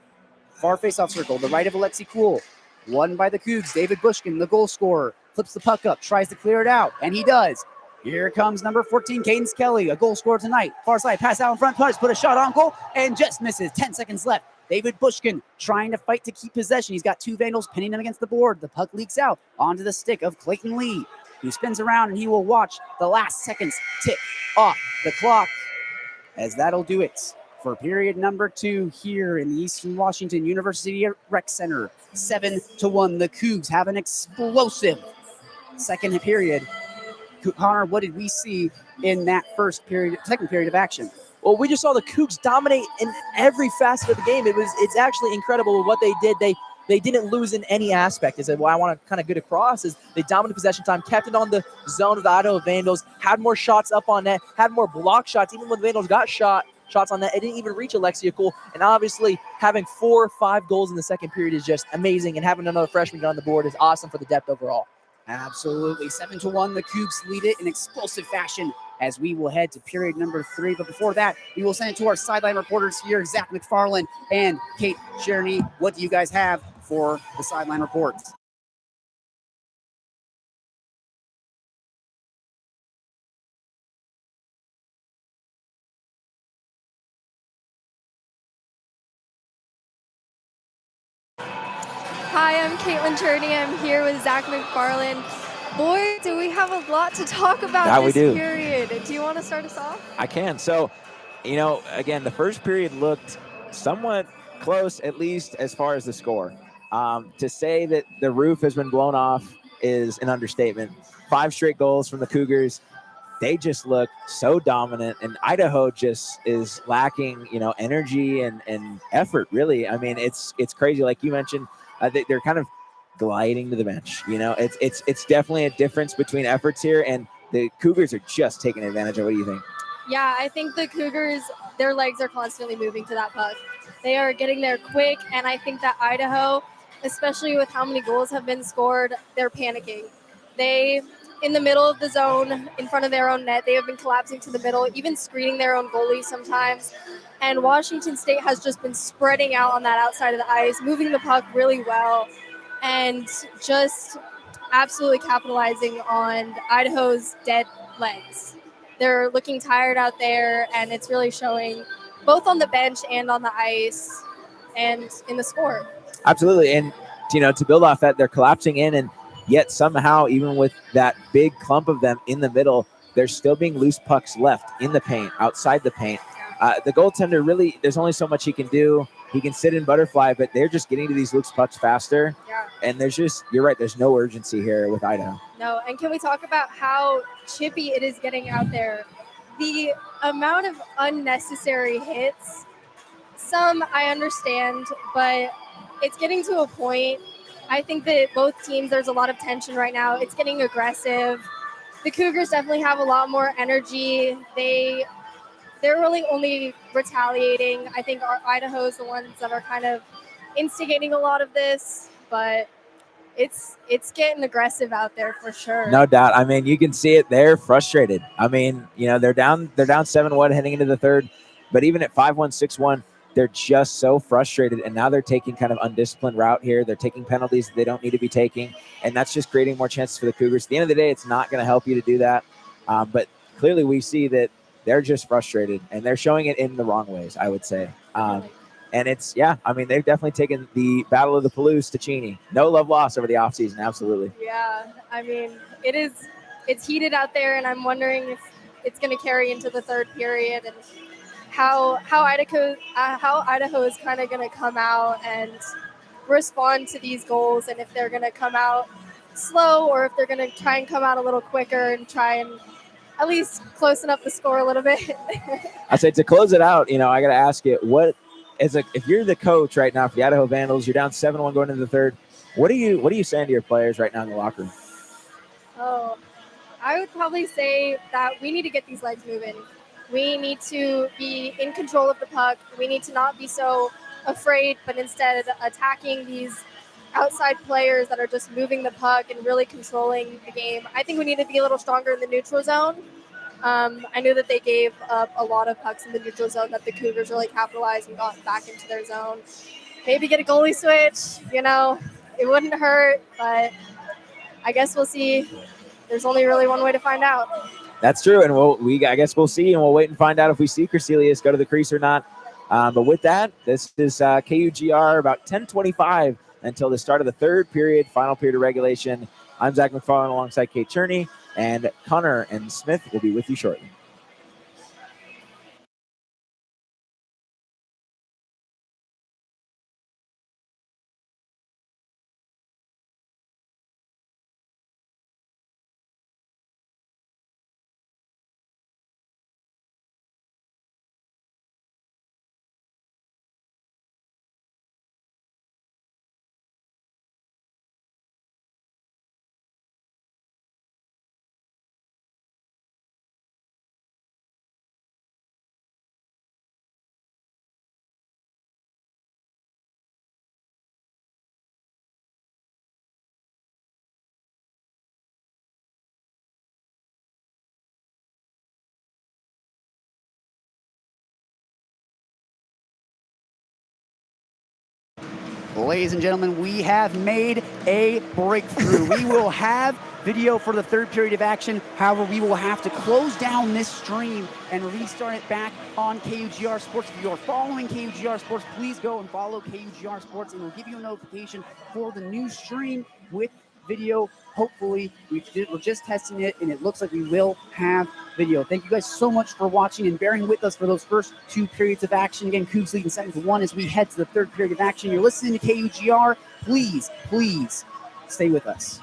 Far faceoff circle, the right of Alexi Kuhl. Won by the Cougs. David Bushkin, the goal scorer, flips the puck up, tries to clear it out, and he does. Here comes number 14, Cadence Kelly, a goal scorer tonight. Far side, pass out in front, punch, put a shot on goal, and just misses. 10 seconds left. David Bushkin trying to fight to keep possession. He's got two Vandals pinning him against the board. The puck leaks out onto the stick of Clayton Lee, who spins around, and he will watch the last seconds tick off the clock, as that'll do it for period number 2 here in the Eastern Washington University Rec Center. 7-1. The Cougs have an explosive second period. Connor, what did we see in that second period of action? Well, we just saw the Cougs dominate in every facet of the game. It's actually incredible what they did. They didn't lose in any aspect. Is what I want to kind of get across is they dominated possession time, kept it on the zone of the Idaho Vandals, had more shots up on net, had more block shots. Even when the Vandals got shots on net, it didn't even reach Alexia Kuhl. And obviously having 4 or 5 goals in the second period is just amazing. And having another freshman get on the board is awesome for the depth overall. Absolutely. 7-1. The Cougs lead it in explosive fashion as we will head to period number 3. But before that, we will send it to our sideline reporters here, Zach McFarland and Kate Cherny. What do you guys have for the sideline reports? Hi, I'm Caitlin Cherney. I'm here with Zach McFarland. Boy, do we have a lot to talk about this period. Do you want to start us off? I can. So, again, the first period looked somewhat close, at least as far as the score. To say that the roof has been blown off is an understatement. 5 straight goals from the Cougars. They just look so dominant, and Idaho just is lacking, energy and effort, really. I mean, it's crazy. Like you mentioned, they're kind of gliding to the bench. It's definitely a difference between efforts here, and the Cougars are just taking advantage of it. What do you think? Yeah, I think the Cougars, their legs are constantly moving to that puck. They are getting there quick, and I think that Idaho, especially with how many goals have been scored, they're panicking. They, in the middle of the zone, in front of their own net, they have been collapsing to the middle, even screening their own goalies sometimes. And Washington State has just been spreading out on that outside of the ice, moving the puck really well, and just absolutely capitalizing on Idaho's dead legs. They're looking tired out there, and it's really showing both on the bench and on the ice and in the score. Absolutely. And, to build off that, they're collapsing in, and yet somehow, even with that big clump of them in the middle, there's still being loose pucks left in the paint, outside the paint. The goaltender really, there's only so much he can do. He can sit in butterfly, but they're just getting to these loose pucks faster. Yeah. And you're right, there's no urgency here with Idaho. No, and can we talk about how chippy it is getting out there? The amount of unnecessary hits, some I understand, but it's getting to a point. I think that both teams, there's a lot of tension right now. It's getting aggressive. The Cougars definitely have a lot more energy. They're really only retaliating. I think Idaho is the ones that are kind of instigating a lot of this, but it's getting aggressive out there for sure. No doubt. I mean, you can see it. They're frustrated. I mean, they're down 7-1 heading into the third, but even at 5-1, 6-1, they're just so frustrated, and now they're taking kind of undisciplined route here. They're taking penalties they don't need to be taking, and that's just creating more chances for the Cougars. At the end of the day, it's not going to help you to do that, but clearly we see that they're just frustrated, and they're showing it in the wrong ways, I would say. And it's, I mean, they've definitely taken the Battle of the Palouse to Cheney. No love lost over the offseason, absolutely. Yeah, I mean, it's heated out there, and I'm wondering if it's going to carry into the third period and how Idaho is kind of going to come out and respond to these goals, and if they're going to come out slow or if they're going to try and come out a little quicker and try and at least closen up the score a little bit. I say, to close it out, I got to ask you, if you're the coach right now for the Idaho Vandals, you're down 7-1 going into the third. What are you saying to your players right now in the locker room? Oh, I would probably say that we need to get these legs moving. We need to be in control of the puck. We need to not be so afraid, but instead attacking these outside players that are just moving the puck and really controlling the game. I think we need to be a little stronger in the neutral zone. I knew that they gave up a lot of pucks in the neutral zone that the Cougars really capitalized and got back into their zone. Maybe get a goalie switch, it wouldn't hurt, but I guess we'll see. There's only really one way to find out. That's true, and I guess we'll see, and we'll wait and find out if we see Crecelius go to the crease or not. But with that, this is KUGR about 10:25 until the start of the third period, final period of regulation. I'm Zach McFarland alongside Kate Cherney, and Connor and Smith will be with you shortly. Ladies and gentlemen, we have made a breakthrough. We will have video for the third period of action. However, we will have to close down this stream and restart it back on KUGR Sports. If you are following KUGR Sports, please go and follow KUGR Sports, and we'll give you a notification for the new stream with video. Hopefully, we're just testing it, and it looks like we will have video. Thank you guys so much for watching and bearing with us for those first two periods of action. Again, Cougs leading 7-1 as we head to the third period of action. You're listening to KUGR. Please stay with us.